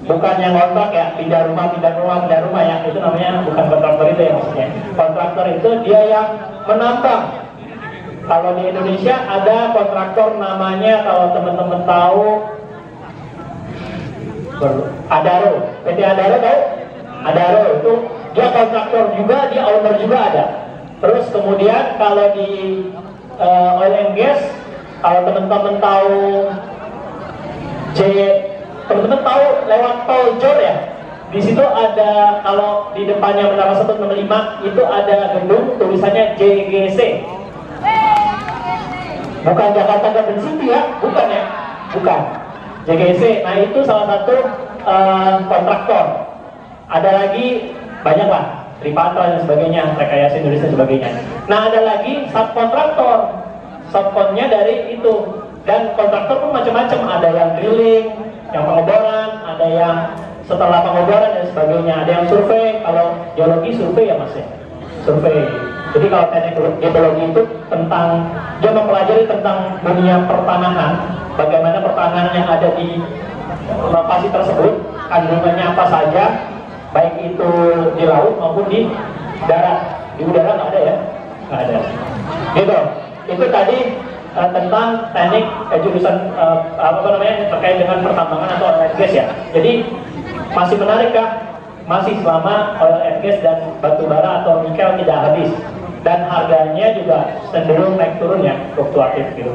Bukan yang kontrak ya, pindah rumah ya, itu namanya bukan kontraktor itu ya maksudnya. Kontraktor itu dia yang menambang. Kalau di Indonesia ada kontraktor namanya, kalau teman-teman tahu, Adaro, PT Adaro tahu? Adaro itu dia kontraktor juga, dia owner juga ada. Terus kemudian kalau di oil and gas, kalau teman-teman tahu teman-teman tahu lewat tol Jor ya, di situ ada, kalau di depannya Menara 165 itu ada gedung tulisannya JGC, bukan Jakarta Garden City ya, bukan ya, bukan JGC. Nah itu salah satu kontraktor. Ada lagi banyak lah, Tripatra dan sebagainya, Rekayasa Indonesia dan sebagainya. Nah ada lagi subkontraktor, subkonnya dari itu. Dan kontraktor pun macam-macam, ada yang drilling, yang pengeboran, ada yang setelah pengeboran dan sebagainya, ada yang survei. Kalau geologi survei ya mas ya, survei. Jadi kalau teknik geologi itu tentang, dia mempelajari tentang dunia pertanahan, bagaimana pertanahan yang ada di lokasi tersebut, kandungannya apa saja, baik itu di laut maupun di darat. Di udara nggak ada ya, nggak ada. Gitu. Itu tadi tentang teknik jurusan terkait dengan pertambangan atau oil and gas ya. Jadi masih menarik kah? Masih, selama oil and gas dan batu bara atau nikel tidak habis dan harganya juga cenderung naik turun ya, fluktuatif gitu.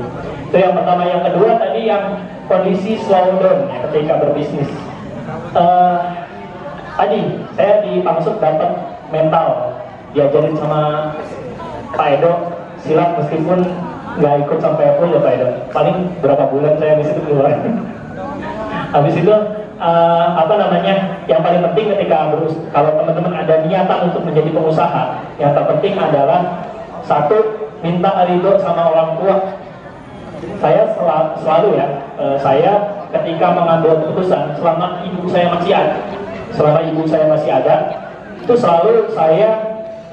Itu yang pertama. Yang kedua tadi yang kondisi slow down ya ketika berbisnis. Tadi saya di Pangsut dapat mental, diajarin sama Pak Edo silat, meskipun nggak ikut sampai full ya Pak Edo, paling berapa bulan saya habis itu keluar. Habis itu yang paling penting ketika kalau teman-teman ada niatan untuk menjadi pengusaha, yang terpenting adalah satu, minta ridho sama orang tua. Saya selalu ya, saya ketika mengambil keputusan selama ibu saya masih ada, itu selalu saya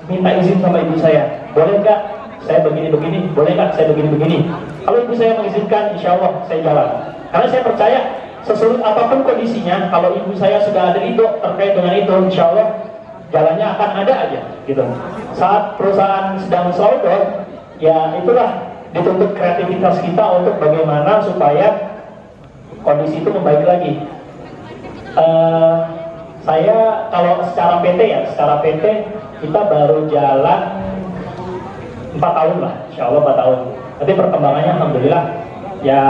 minta izin sama ibu saya, boleh nggak saya begini-begini, boleh nggak saya begini-begini. Kalau ibu saya mengizinkan, insya Allah saya jalan. Karena saya percaya sesulit apapun kondisinya, kalau ibu saya sudah ada ridho terkait dengan itu, insya Allah jalannya akan ada aja gitu. Saat perusahaan sedang slow down, ya itulah dituntut kreativitas kita untuk bagaimana supaya kondisi itu membaik lagi. Saya kalau secara PT ya, secara PT kita baru jalan 4 tahun lah, insya Allah 4 tahun. Tapi perkembangannya alhamdulillah ya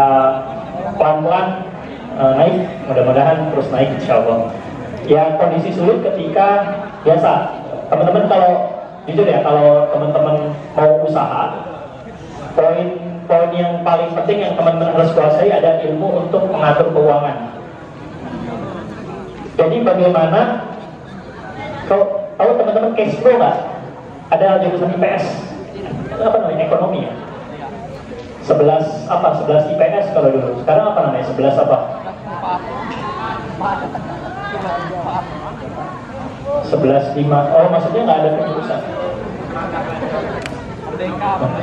pelan-pelan naik, mudah-mudahan terus naik insya Allah. Ya kondisi sulit ketika biasa teman-teman kalau jujur ya, kalau teman-teman mau usaha, poin yang paling penting yang teman-teman harus kuasai ada ilmu untuk mengatur keuangan. Jadi bagaimana, kalau tahu teman-teman cash flow nggak? Ada jurusan IPS, apa namanya, ekonomi ya? 11 apa? 11 IPS kalau dulu. Sekarang apa namanya? 11 apa? 11 5. Oh, maksudnya nggak ada penjurusan.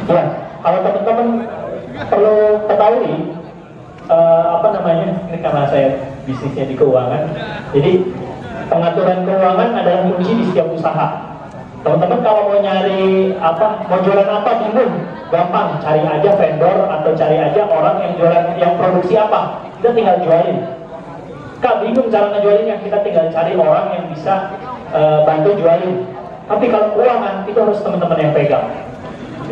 Ya, kalau teman-teman perlu ketahui apa namanya, ini karena saya bisnisnya di keuangan, jadi pengaturan keuangan adalah kunci di setiap usaha. Teman-teman kalau mau nyari apa, mau jualan apa bingung, gampang, cari aja vendor atau cari aja orang yang jualan, yang produksi apa, kita tinggal jualin. Kak bingung cara ngejualinnya, kita tinggal cari orang yang bisa bantu jualin. Tapi kalau keuangan itu harus teman-teman yang pegang.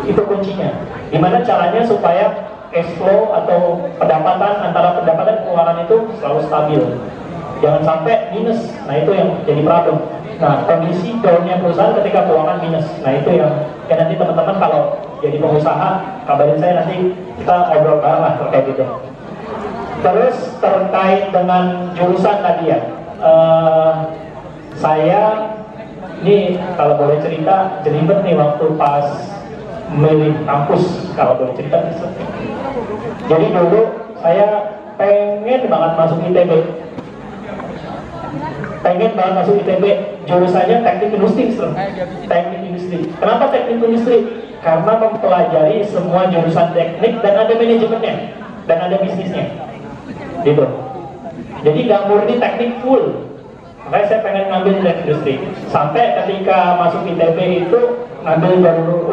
Itu kuncinya. Gimana caranya supaya cash flow atau pendapatan, antara pendapatan dan keuangan itu selalu stabil, jangan sampai minus. Nah itu yang jadi problem. Nah kondisi downnya perusahaan ketika keuangan minus, nah itu yang nanti teman-teman kalau jadi pengusaha kabarin saya, nanti kita obrol bareng lah terkait itu. Terus terkait dengan jurusan tadi ya, saya ini kalau boleh cerita jelibet nih waktu pas milih kampus, kalau boleh cerita. Jadi dulu saya pengen banget masuk ITB, jurusannya teknik industri, teknik industri. Kenapa teknik industri? Karena mempelajari semua jurusan teknik dan ada manajemennya dan ada bisnisnya, gitu. Jadi nggak murni teknik full. Makanya saya pengen ngambil teknik industri. Sampai ketika masuk ITB itu ngambil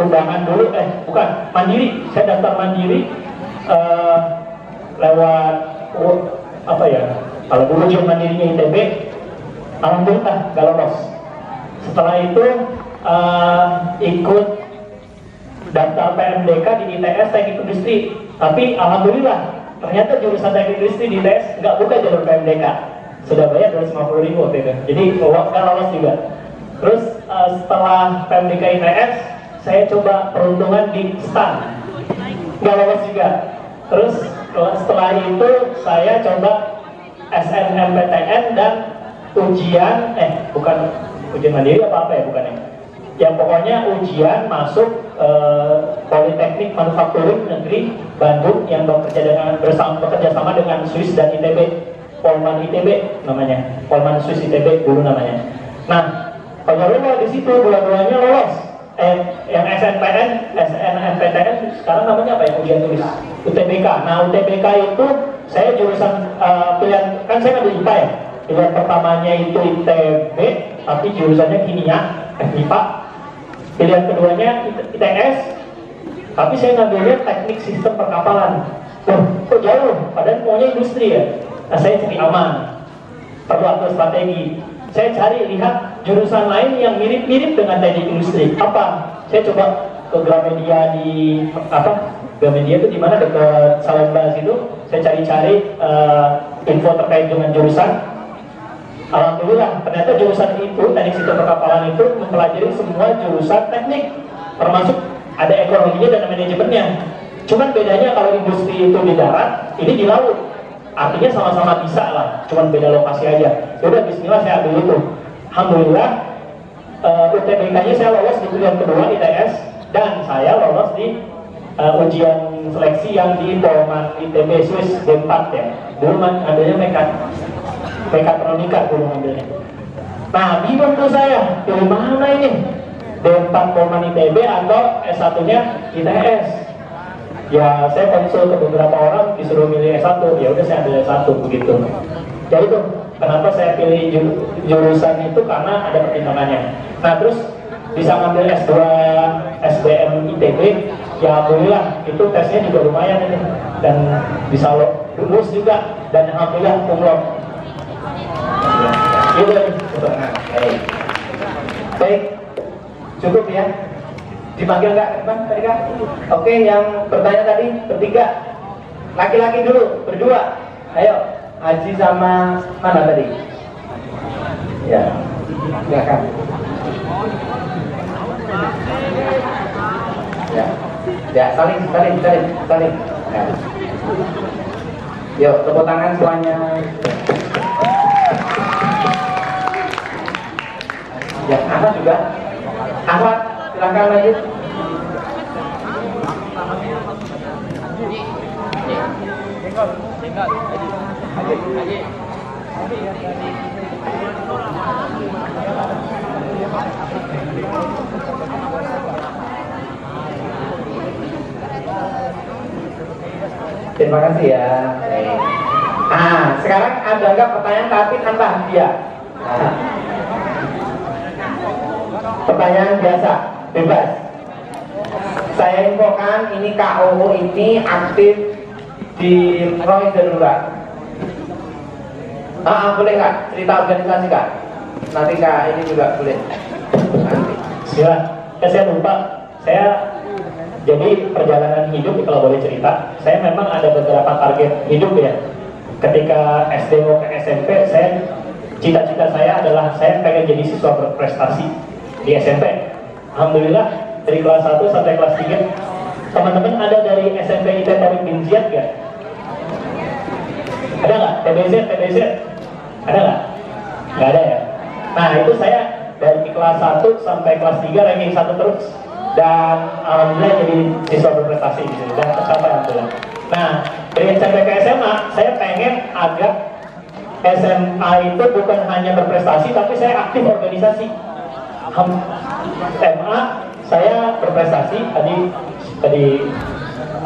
undangan dulu, mandiri. Saya daftar mandiri lewat apa ya? Kalau dulu ujian mandirinya ITB, alhamdulillah gak lolos. Setelah itu ikut daftar PMDK di ITS teknik industri, tapi alhamdulillah ternyata jurusan teknik industri di ITS nggak buka jalur PMDK. Sudah bayar 250.000 waktu itu, jadi nggak lolos juga. Terus setelah PMDK ITS, saya coba peruntungan di STAN, nggak lolos juga. Terus setelah itu saya coba SNMPTN dan ujian, bukan ujian mandiri apa ya, bukannya. Yang pokoknya ujian masuk Politeknik Manufakturing Negeri Bandung yang bekerja sama dengan Swiss dan ITB, Polman ITB namanya, Polman Swiss ITB dulu namanya. Nah, kalau di situ dua-duanya lolos. Yang SNMPTN sekarang namanya apa ya, ujian tulis, UTBK. Nah UTBK itu saya jurusan pilihan, kan saya ngambil IPA ya. Pilihan pertamanya itu ITB, tapi jurusannya kimia, FIPA. Pilihan keduanya ITS, tapi saya ngambilnya teknik sistem perkapalan. Kok jauh? Padahal maunya industri ya. Nah saya cari aman, perlu atur strategi. Saya cari lihat jurusan lain yang mirip-mirip dengan teknik industri. Apa? Saya coba ke Gramedia di Gramedia itu di mana, dekat Salemba situ. Saya cari-cari info terkait dengan jurusan. Alhamdulillah, ternyata jurusan itu, teknik sistem perkapalan itu mempelajari semua jurusan teknik, termasuk ada ekonominya dan manajemennya. Cuman bedanya kalau industri itu di darat, ini di laut. Artinya sama-sama bisa lah, cuman beda lokasi aja. Yaudah bismillah saya ambil itu. Alhamdulillah UTBK-nya saya lolos di pilihan kedua ITS, dan saya lolos di ujian seleksi yang di Polman ITB Swiss D4 ya. Dulu ambilnya mekatronika dulu ambilnya. Nah bingung tuh saya, pilih mana ini? D4 Polman ITB atau S1-nya ITS? Ya saya konsul ke beberapa orang, disuruh milih S1, ya udah saya ambil S1 begitu. Ya itu kenapa saya pilih jurusan itu, karena ada pertimbangannya. Nah terus bisa ngambil S2 SBM ITB, ya alhamdulillah itu tesnya juga lumayan ini, dan bisa lulus juga, dan alhamdulillah umroh. Gitu. Baik. Baik. Cukup ya. Dipanggil nggak ke depan tadi Kak? Oke, yang bertanya tadi bertiga. Laki-laki dulu, berdua. Ayo, Haji sama mana tadi? Ya, silakan. Ya, saling. Ya. Yuk, tepuk tangan semuanya. Ya, Ahmad juga. Ahmad, silakan lanjut. Terima kasih ya. Sekarang ada nggak pertanyaan tapi tanpa hadiah? Pertanyaan biasa, bebas. Saya infokan ini KOO ini aktif di Roy Darurat. Boleh Kak, cerita organisasi Kak. Nanti Kak ini juga boleh. Nanti. Silakan. Saya lupa. Saya jadi perjalanan hidup kalau boleh cerita, saya memang ada beberapa target hidup ya. Ketika SD mau ke SMP, cita-cita saya adalah saya pengen jadi siswa berprestasi di SMP. Alhamdulillah dari kelas 1 sampai kelas 3. Teman-teman ada dari SMP IT Tarik bin Ziyad nggak? Ada nggak? TBZ? Ada nggak? Nggak ada ya? Nah itu saya dari kelas 1 sampai kelas 3 ranking 1 terus. Dan alhamdulillah jadi siswa berprestasi di sini dan tercapai alhamdulillah. Nah dari SMP ke SMA saya pengen agak SMA itu bukan hanya berprestasi tapi saya aktif organisasi. SMA saya berprestasi tadi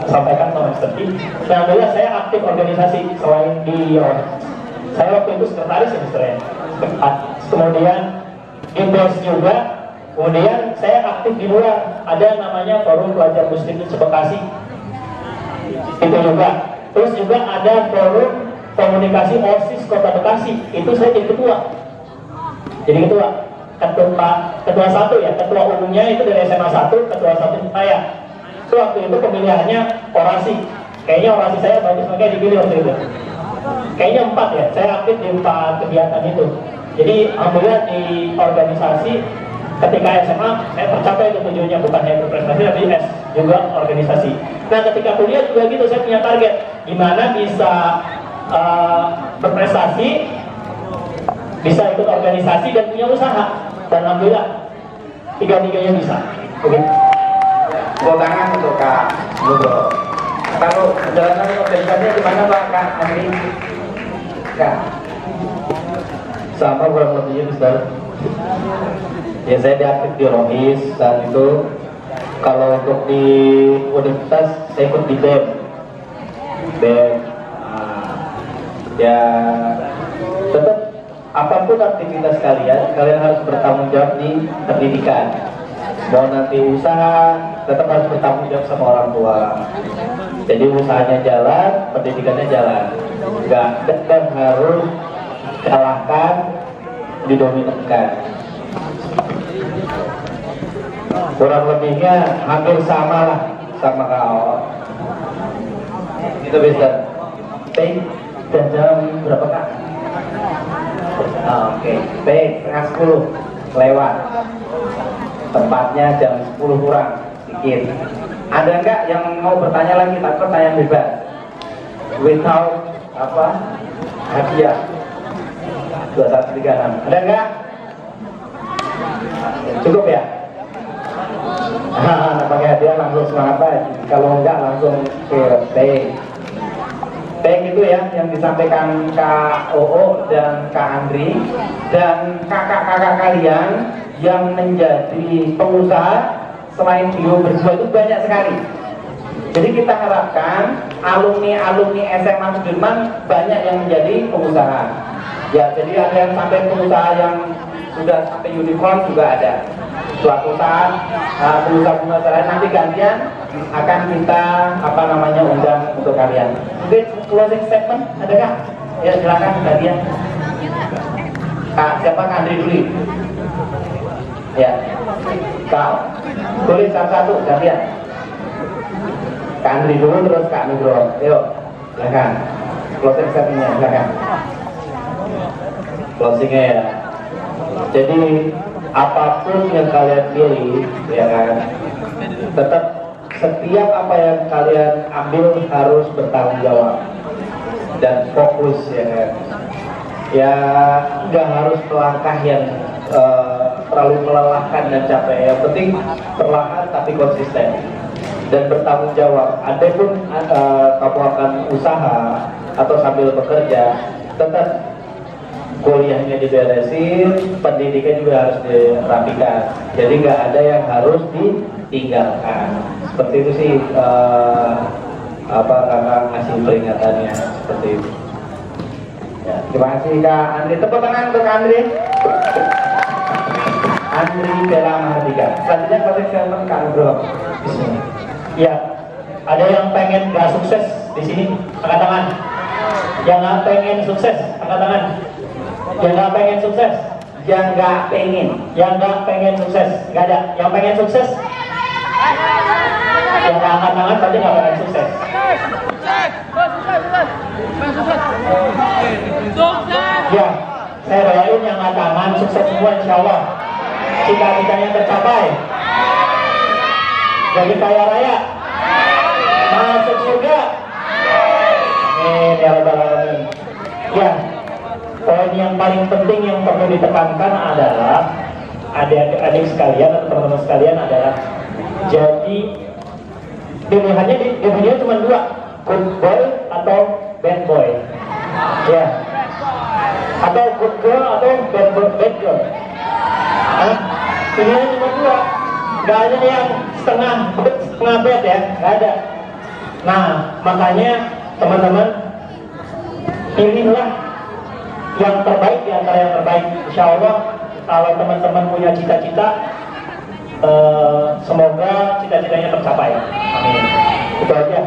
sampaikan sama Mr. T. Nah alhamdulillah saya aktif organisasi selain di saya waktu itu sekretaris ya Mr. ya. Kemudian di BOS juga. Kemudian saya aktif di luar, ada namanya Forum Pelajar Muslim Bekasi, itu juga. Terus juga ada Forum Komunikasi OSIS Kota Bekasi, itu saya jadi ketua. Ketua 1 ya, ketua umumnya itu dari SMA 1, ketua 1 saya. Itu waktu itu pemilihannya orasi. Kayaknya orasi saya bagus makanya dipilih waktu itu. Kayaknya 4 ya, saya aktif di 4 kegiatan itu. Jadi alhamdulillah di organisasi ketika SMA saya tercapai itu tujuannya, bukan hanya berprestasi tapi juga organisasi. Nah ketika kuliah juga gitu, saya punya target gimana bisa berprestasi, bisa ikut organisasi dan punya usaha. Dan alhamdulillah tiga-tiganya bisa. Oke. Tepuk tangan untuk Kak Bro. Kalau perjalanan organisasinya gimana Pak Kak Andri? Kak? Sama kurang lebihnya besar. Ya saya diaktif di Rohis saat itu. Kalau untuk di universitas saya ikut di BEM. Ya tetap apapun aktivitas kalian harus bertanggung jawab di pendidikan. Mau nanti usaha tetap harus bertanggung jawab sama orang tua. Jadi usahanya jalan, pendidikannya jalan. Nggak harus kalahkan, didominankan. Kurang lebihnya hampir sama lah sama kau. Itu bisa. Baik, dan jam berapa Kak? Oke, baik, setengah 10 lewat. Tempatnya jam 10 kurang sedikit. Ada nggak yang mau bertanya lagi? Tak pertanyaan bebas. Without hadiah. 2136. Ada nggak? Cukup ya? Pakai hadiah langsung semangat Pak. Kalau enggak langsung ke baik itu ya yang disampaikan Kak OO dan Kak Andri dan kakak-kakak kalian yang menjadi pengusaha. Selain beliau berdua itu banyak sekali. Jadi kita harapkan alumni SMA Sudirman banyak yang menjadi pengusaha. Ya, jadi ada yang sampai pengusaha yang sudah sampai unicorn juga ada. Suatu saat pengusaha-pengusaha lain nanti gantian akan kita undang untuk kalian. Mungkin closing statement adakah? Ya silakan gantian. Kak, siapa Kak Andri dulu? Ya. Kak, tulis satu-satu gantian. Kak Andri dulu terus Kak Nugroho. Yuk, silakan. Closing statementnya, silakan. Closingnya ya. Jadi apapun yang kalian pilih, ya kan, tetap setiap apa yang kalian ambil harus bertanggung jawab dan fokus, ya kan. Ya nggak harus melangkah yang terlalu melelahkan dan capek. Yang penting perlahan tapi konsisten dan bertanggung jawab. Adapun kamu akan usaha atau sambil bekerja, tetap kuliahnya diberesin, pendidikan juga harus dirapikan. Jadi nggak ada yang harus ditinggalkan. Seperti itu sih kakak ngasih peringatannya seperti itu. Ya, terima kasih Kak Andri. Tepuk tangan untuk Andri. Andri Bella Mahardika. Selanjutnya closing statement Kak Nugroho. Ya, ada yang pengen gak sukses di sini, angkat tangan. Yang nggak pengen sukses, angkat tangan. Yang nggak pengen sukses, Yang nggak pengen. yang nggak pengen sukses, nggak ada. Yang pengen sukses, yang nggak angkat tangan berarti nggak pengen sukses. Ya, saya doain yang angkat tangan sukses semua insya Allah. Cita-citanya tercapai. Jadi kaya raya, masuk surga. Amin ya rabbal alamin. Ya, poin yang paling penting yang perlu ditekankan adalah adik-adik sekalian atau teman-teman sekalian adalah jadi pilihannya cuma dua, good boy atau bad boy. Ya, atau good girl atau bad girl. Pilihannya cuma dua, nggak ada yang setengah bad ya, nggak ada. Nah, makanya teman-teman pilihlah yang terbaik di antara yang terbaik. Insya Allah kalau teman-teman punya cita-cita, semoga cita-citanya tercapai. Amin. Itu aja.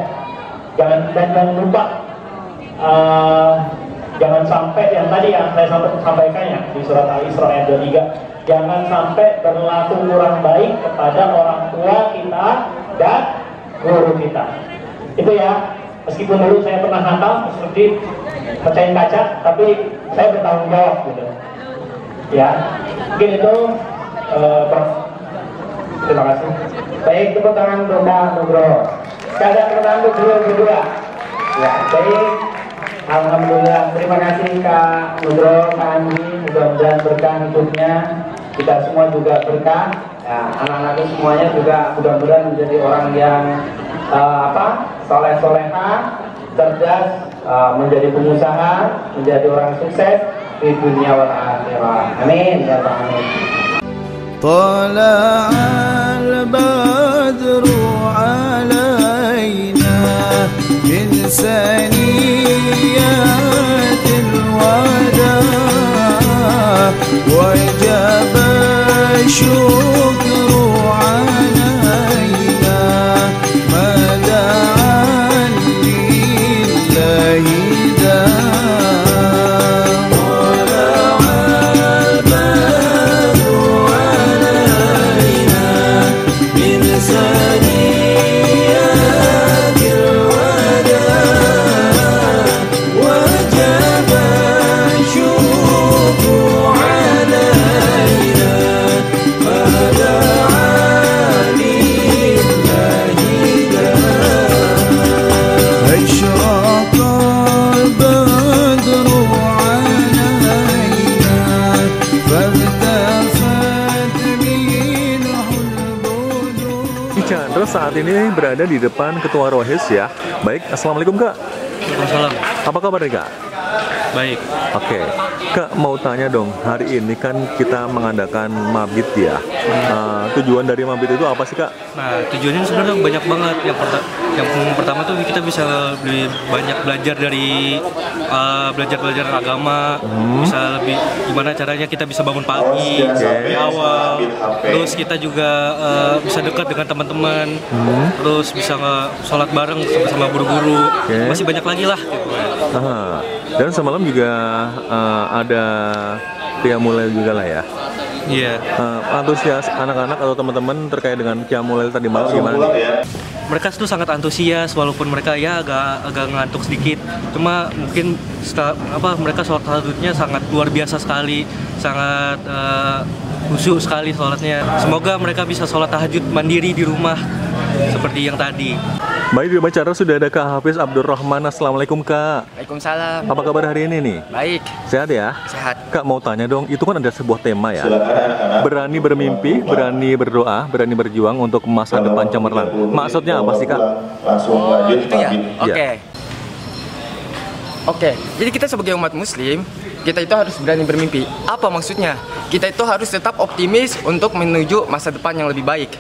Jangan lupa, jangan sampai yang tadi yang saya sampaikan ya di surat Al-Isra ayat 23. Jangan sampai berlaku kurang baik kepada orang tua kita dan guru kita. Itu ya. Meskipun dulu saya pernah nakal seperti pecahin kaca, tapi saya bertanggung jawab gitu. Ya, mungkin itu. Terima kasih. Baik, tepuk tangan untuk Kak Nugroho. Sekalian tepuk tangan untuk beliau berdua. Ya, baik. Alhamdulillah. Terima kasih Kak Nugroho, Kak Andi. Mudah-mudahan berkah hidupnya. Kita semua juga berkah. Ya, anak-anaknya semuanya juga mudah-mudahan menjadi orang yang soleh-soleha, cerdas, menjadi pengusaha, menjadi orang sukses di dunia wal akhirah. Amin ya rabbal alamin. طلع البدر علينا من ثنيات الوداع وجب الشكر علينا ما دعا لله Chandra saat ini berada di depan Ketua Rohis ya. Baik, Assalamualaikum Kak. Waalaikumsalam. Apa kabar nih Kak? Baik. Oke, Kak mau tanya dong, hari ini kan kita mengadakan mabit ya. Tujuan dari mabit itu apa sih Kak? Nah, tujuannya sebenarnya banyak banget. Yang pertama tuh kita bisa lebih banyak belajar dari belajar agama, bisa lebih gimana caranya kita bisa bangun pagi lebih awal. Terus kita juga bisa dekat dengan teman-teman. Terus bisa sholat bareng sama guru-guru. Masih banyak lagi lah. Gitu. Dan semalam juga ada Qiyamul Lail juga lah ya. Iya. Antusias anak-anak atau teman-teman terkait dengan Qiyamul Lail tadi malam gimana nih? Mereka tuh sangat antusias walaupun mereka ya agak ngantuk sedikit. Cuma mungkin mereka sholat tahajudnya sangat luar biasa sekali, sangat khusyuk sekali sholatnya. Semoga mereka bisa sholat tahajud mandiri di rumah seperti yang tadi. Baik, di acara sudah ada Kak Hafiz Abdurrahman. Assalamualaikum Kak. Waalaikumsalam. Apa kabar hari ini nih? Baik. Sehat ya? Sehat. Kak mau tanya dong, itu kan ada sebuah tema ya. Berani bermimpi, berani berdoa, berani berjuang untuk masa depan cemerlang. Maksudnya apa sih Kak? Itu ya? Oke. Ya. Oke. Jadi kita sebagai umat muslim, kita itu harus berani bermimpi. Apa maksudnya? Kita itu harus tetap optimis untuk menuju masa depan yang lebih baik.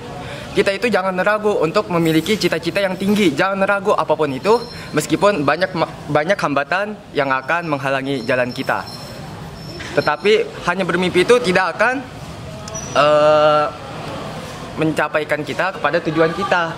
Kita itu jangan ragu untuk memiliki cita-cita yang tinggi. Jangan ragu apapun itu, meskipun banyak hambatan yang akan menghalangi jalan kita. Tetapi hanya bermimpi itu tidak akan mencapaikan kita kepada tujuan kita.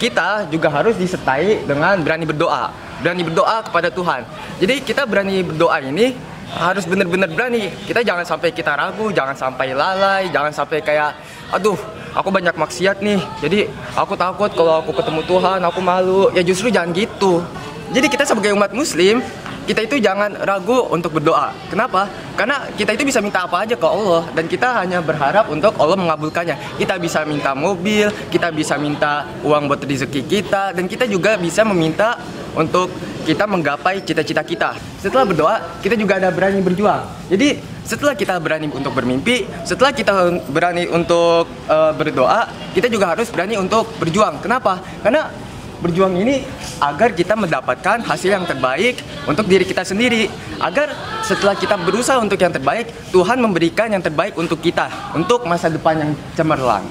Kita juga harus disertai dengan berani berdoa. Berani berdoa kepada Tuhan. Jadi kita berani berdoa ini harus benar-benar berani. Kita jangan sampai kita ragu, jangan sampai lalai, jangan sampai kayak, aduh, aku banyak maksiat nih, jadi aku takut kalau aku ketemu Tuhan, aku malu. Ya justru jangan gitu. Jadi kita sebagai umat muslim, kita itu jangan ragu untuk berdoa. Kenapa? Karena kita itu bisa minta apa aja ke Allah, dan kita hanya berharap untuk Allah mengabulkannya. Kita bisa minta mobil, kita bisa minta uang buat rezeki kita, dan kita juga bisa meminta untuk kita menggapai cita-cita kita. Setelah berdoa, kita juga ada berani berjuang. Jadi setelah kita berani untuk bermimpi, setelah kita berani untuk berdoa, kita juga harus berani untuk berjuang. Kenapa? Karena berjuang ini agar kita mendapatkan hasil yang terbaik untuk diri kita sendiri. Agar setelah kita berusaha untuk yang terbaik, Tuhan memberikan yang terbaik untuk kita, untuk masa depan yang cemerlang.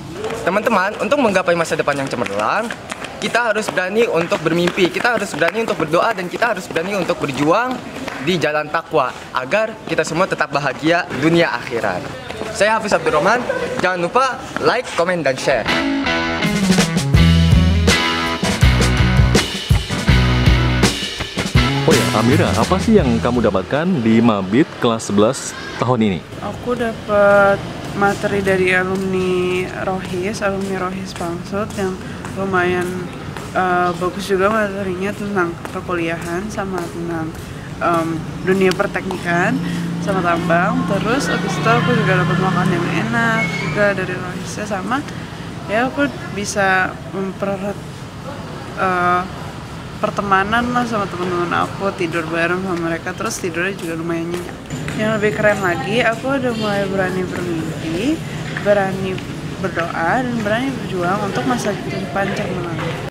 Teman-teman, untuk menggapai masa depan yang cemerlang, kita harus berani untuk bermimpi, kita harus berani untuk berdoa, dan kita harus berani untuk berjuang di jalan takwa agar kita semua tetap bahagia dunia akhirat. Saya Hafiz Abdurrahman, jangan lupa like, komen, dan share. Oh ya, Amira, apa sih yang kamu dapatkan di Mabit kelas 11 tahun ini? Aku dapat materi dari alumni Rohis Pangsut yang lumayan bagus juga materinya tentang perkuliahan sama tentang dunia perteknikan sama tambang. Terus abis itu aku juga dapat makan yang enak juga dari Rohisnya, sama ya aku bisa mempererat pertemanan lah sama teman-teman aku, tidur bareng sama mereka, terus tidurnya juga lumayan nyenyak. Yang lebih keren lagi, aku udah mulai berani bermimpi, berani berdoa, dan berani berjuang untuk masa depan cemerlang.